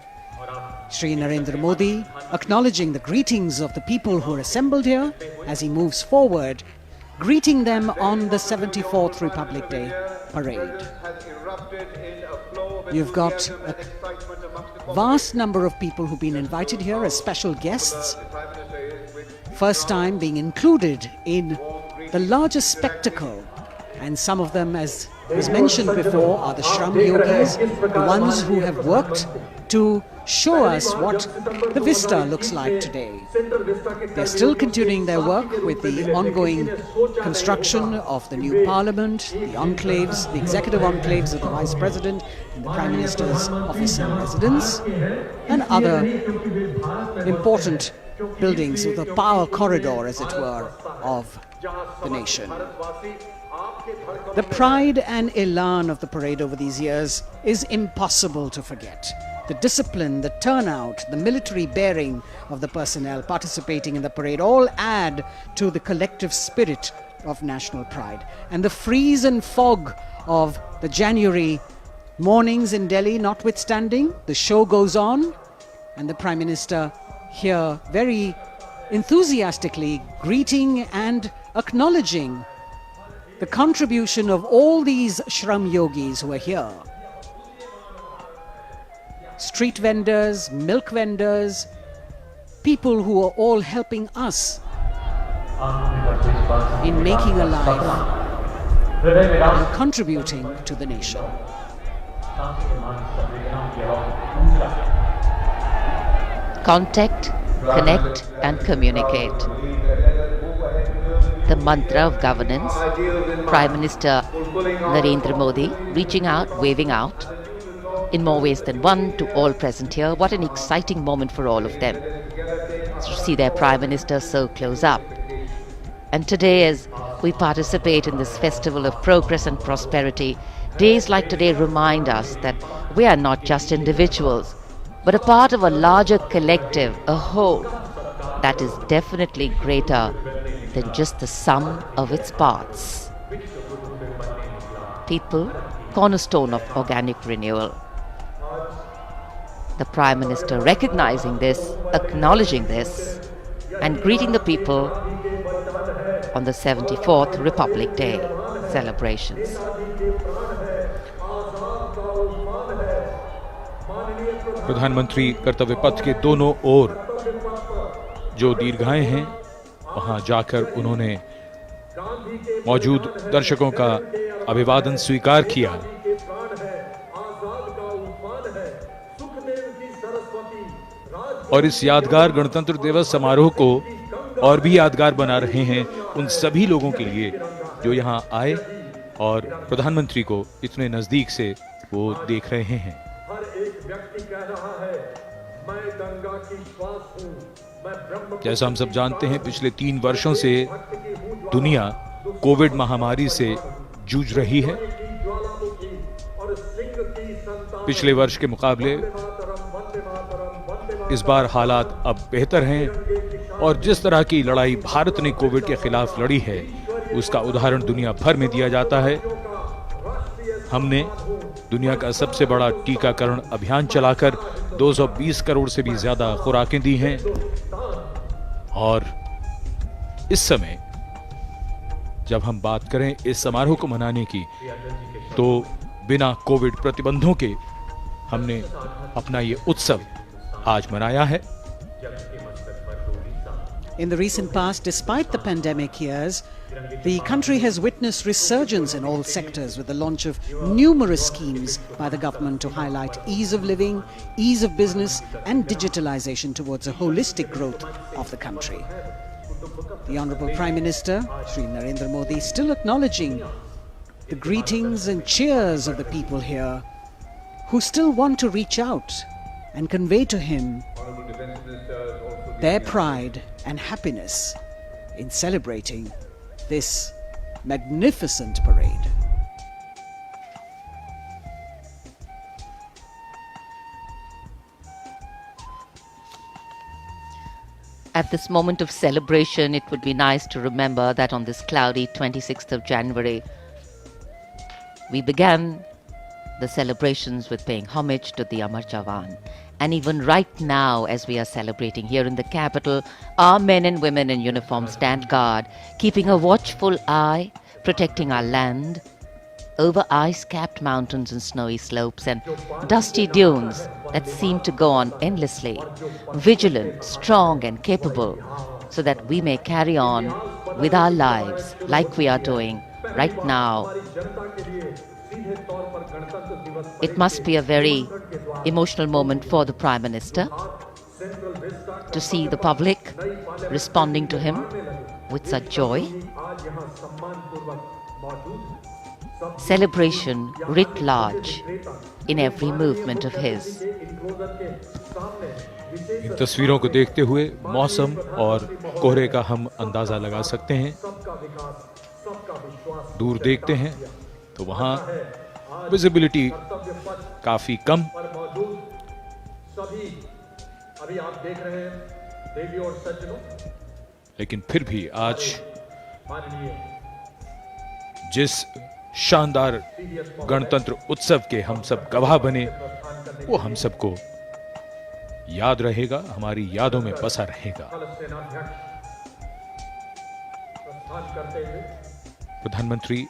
Shri Narendra Modi, acknowledging the greetings of the people who are assembled here as he moves forward, greeting them on the 74th Republic Day parade. You've got a vast number of people who've been invited here as special guests, first time being included in the largest spectacle, and some of them, as was mentioned before, are the Shram Yogis, the ones who have worked to show us what the vista looks like today. They're still continuing their work with the ongoing construction of the new parliament, the enclaves, the executive enclaves of the Vice President and the Prime Minister's office and residence, and other important buildings of the power corridor, as it were, of the nation. The pride and elan of the parade over these years is impossible to forget. The discipline, the turnout, the military bearing of the personnel participating in the parade all add to the collective spirit of national pride. And the freeze and fog of the January mornings in Delhi notwithstanding, the show goes on, and the Prime Minister here very enthusiastically greeting and acknowledging the contribution of all these Shram Yogis who are here. Street vendors, milk vendors, people who are all helping us in making a life and contributing to the nation. Contact, connect and communicate. The mantra of governance, Prime Minister Narendra Modi reaching out, waving out, in more ways than one to all present here. What an exciting moment for all of them to see their Prime Minister so close up. And today, as we participate in this festival of progress and prosperity, days like today remind us that we are not just individuals, but a part of a larger collective, a whole, that is definitely greater than just the sum of its parts. People, cornerstone of organic renewal. The Prime Minister recognizing this, acknowledging this, and greeting the people on the 74th Republic Day celebrations. प्रधानमंत्री कर्तव्य पथ के दोनों ओर जो दीर्घाएं हैं, वहां जाकर उन्होंने मौजूद दर्शकों का अभिवादन स्वीकार किया और इस यादगार गणतंत्र दिवस समारोह को और भी यादगार बना रहे हैं उन सभी लोगों के लिए जो यहां आए और प्रधानमंत्री को इतने नजदीक से वो देख रहे हैं। जैसा हम सब जानते हैं, पिछले 3 वर्षों से दुनिया कोविड महामारी से जूझ रही है। पिछले वर्ष के मुकाबले इस बार हालात अब बेहतर हैं और जिस तरह की लड़ाई भारत ने कोविड के खिलाफ लड़ी है, उसका उदाहरण दुनिया भर में दिया जाता है। हमने दुनिया का सबसे बड़ा टीकाकरण अभियान चलाकर 220 करोड़ से भी ज्यादा खुराकें दी हैं और इस समय जब हम बात करें इस समारोह को मनाने की, तो बिना कोविड प्रतिबंधों के हमने अपना ये उत्सव आज मनाया है। In the recent past, despite the pandemic years, the country has witnessed resurgence in all sectors with the launch of numerous schemes by the government to highlight ease of living, ease of business and digitalization towards a holistic growth of the country. The Honorable Prime Minister, Shri Narendra Modi, still acknowledging the greetings and cheers of the people here who still want to reach out and convey to him their pride and happiness in celebrating this magnificent parade. At this moment of celebration, it would be nice to remember that on this cloudy 26th of January, we began the celebrations with paying homage to the Amar Jawan. And even right now, as we are celebrating here in the capital, our men and women in uniform stand guard, keeping a watchful eye, protecting our land over ice-capped mountains and snowy slopes and dusty dunes that seem to go on endlessly, vigilant, strong and capable, so that we may carry on with our lives like we are doing right now. It must be a very emotional moment for the Prime Minister to see the public responding to him with such joy. Celebration writ large in every movement of his. इन तस्वीरों को देखते हुए मौसम और कोहरे का हम अंदाजा लगा सकते हैं। दूर देखते हैं तो वहां विजिबिलिटी काफी कम, लेकिन फिर भी आज जिस शानदार गणतंत्र उत्सव के हम सब गवाह बने, वो हम सबको याद रहेगा, हमारी यादों में बसा रहेगा। प्रधानमंत्री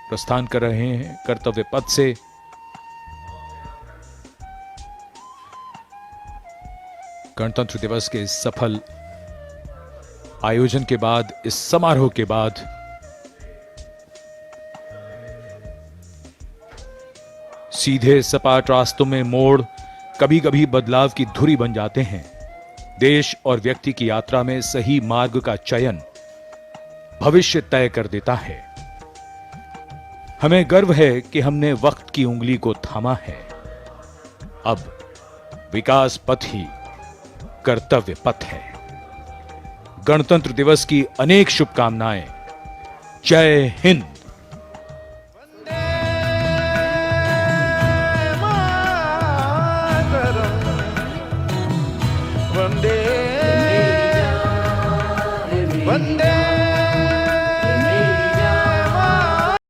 प्रस्थान कर रहे हैं कर्तव्य पथ से। गणतंत्र दिवस के सफल आयोजन के बाद, इस समारोह के बाद सीधे सपाट रास्तों में मोड़ कभी कभी बदलाव की धुरी बन जाते हैं। देश और व्यक्ति की यात्रा में सही मार्ग का चयन भविष्य तय कर देता है। हमें गर्व है कि हमने वक्त की उंगली को थामा है। अब विकास पथ ही कर्तव्य पथ है। गणतंत्र दिवस की अनेक शुभकामनाएं। जय हिंद।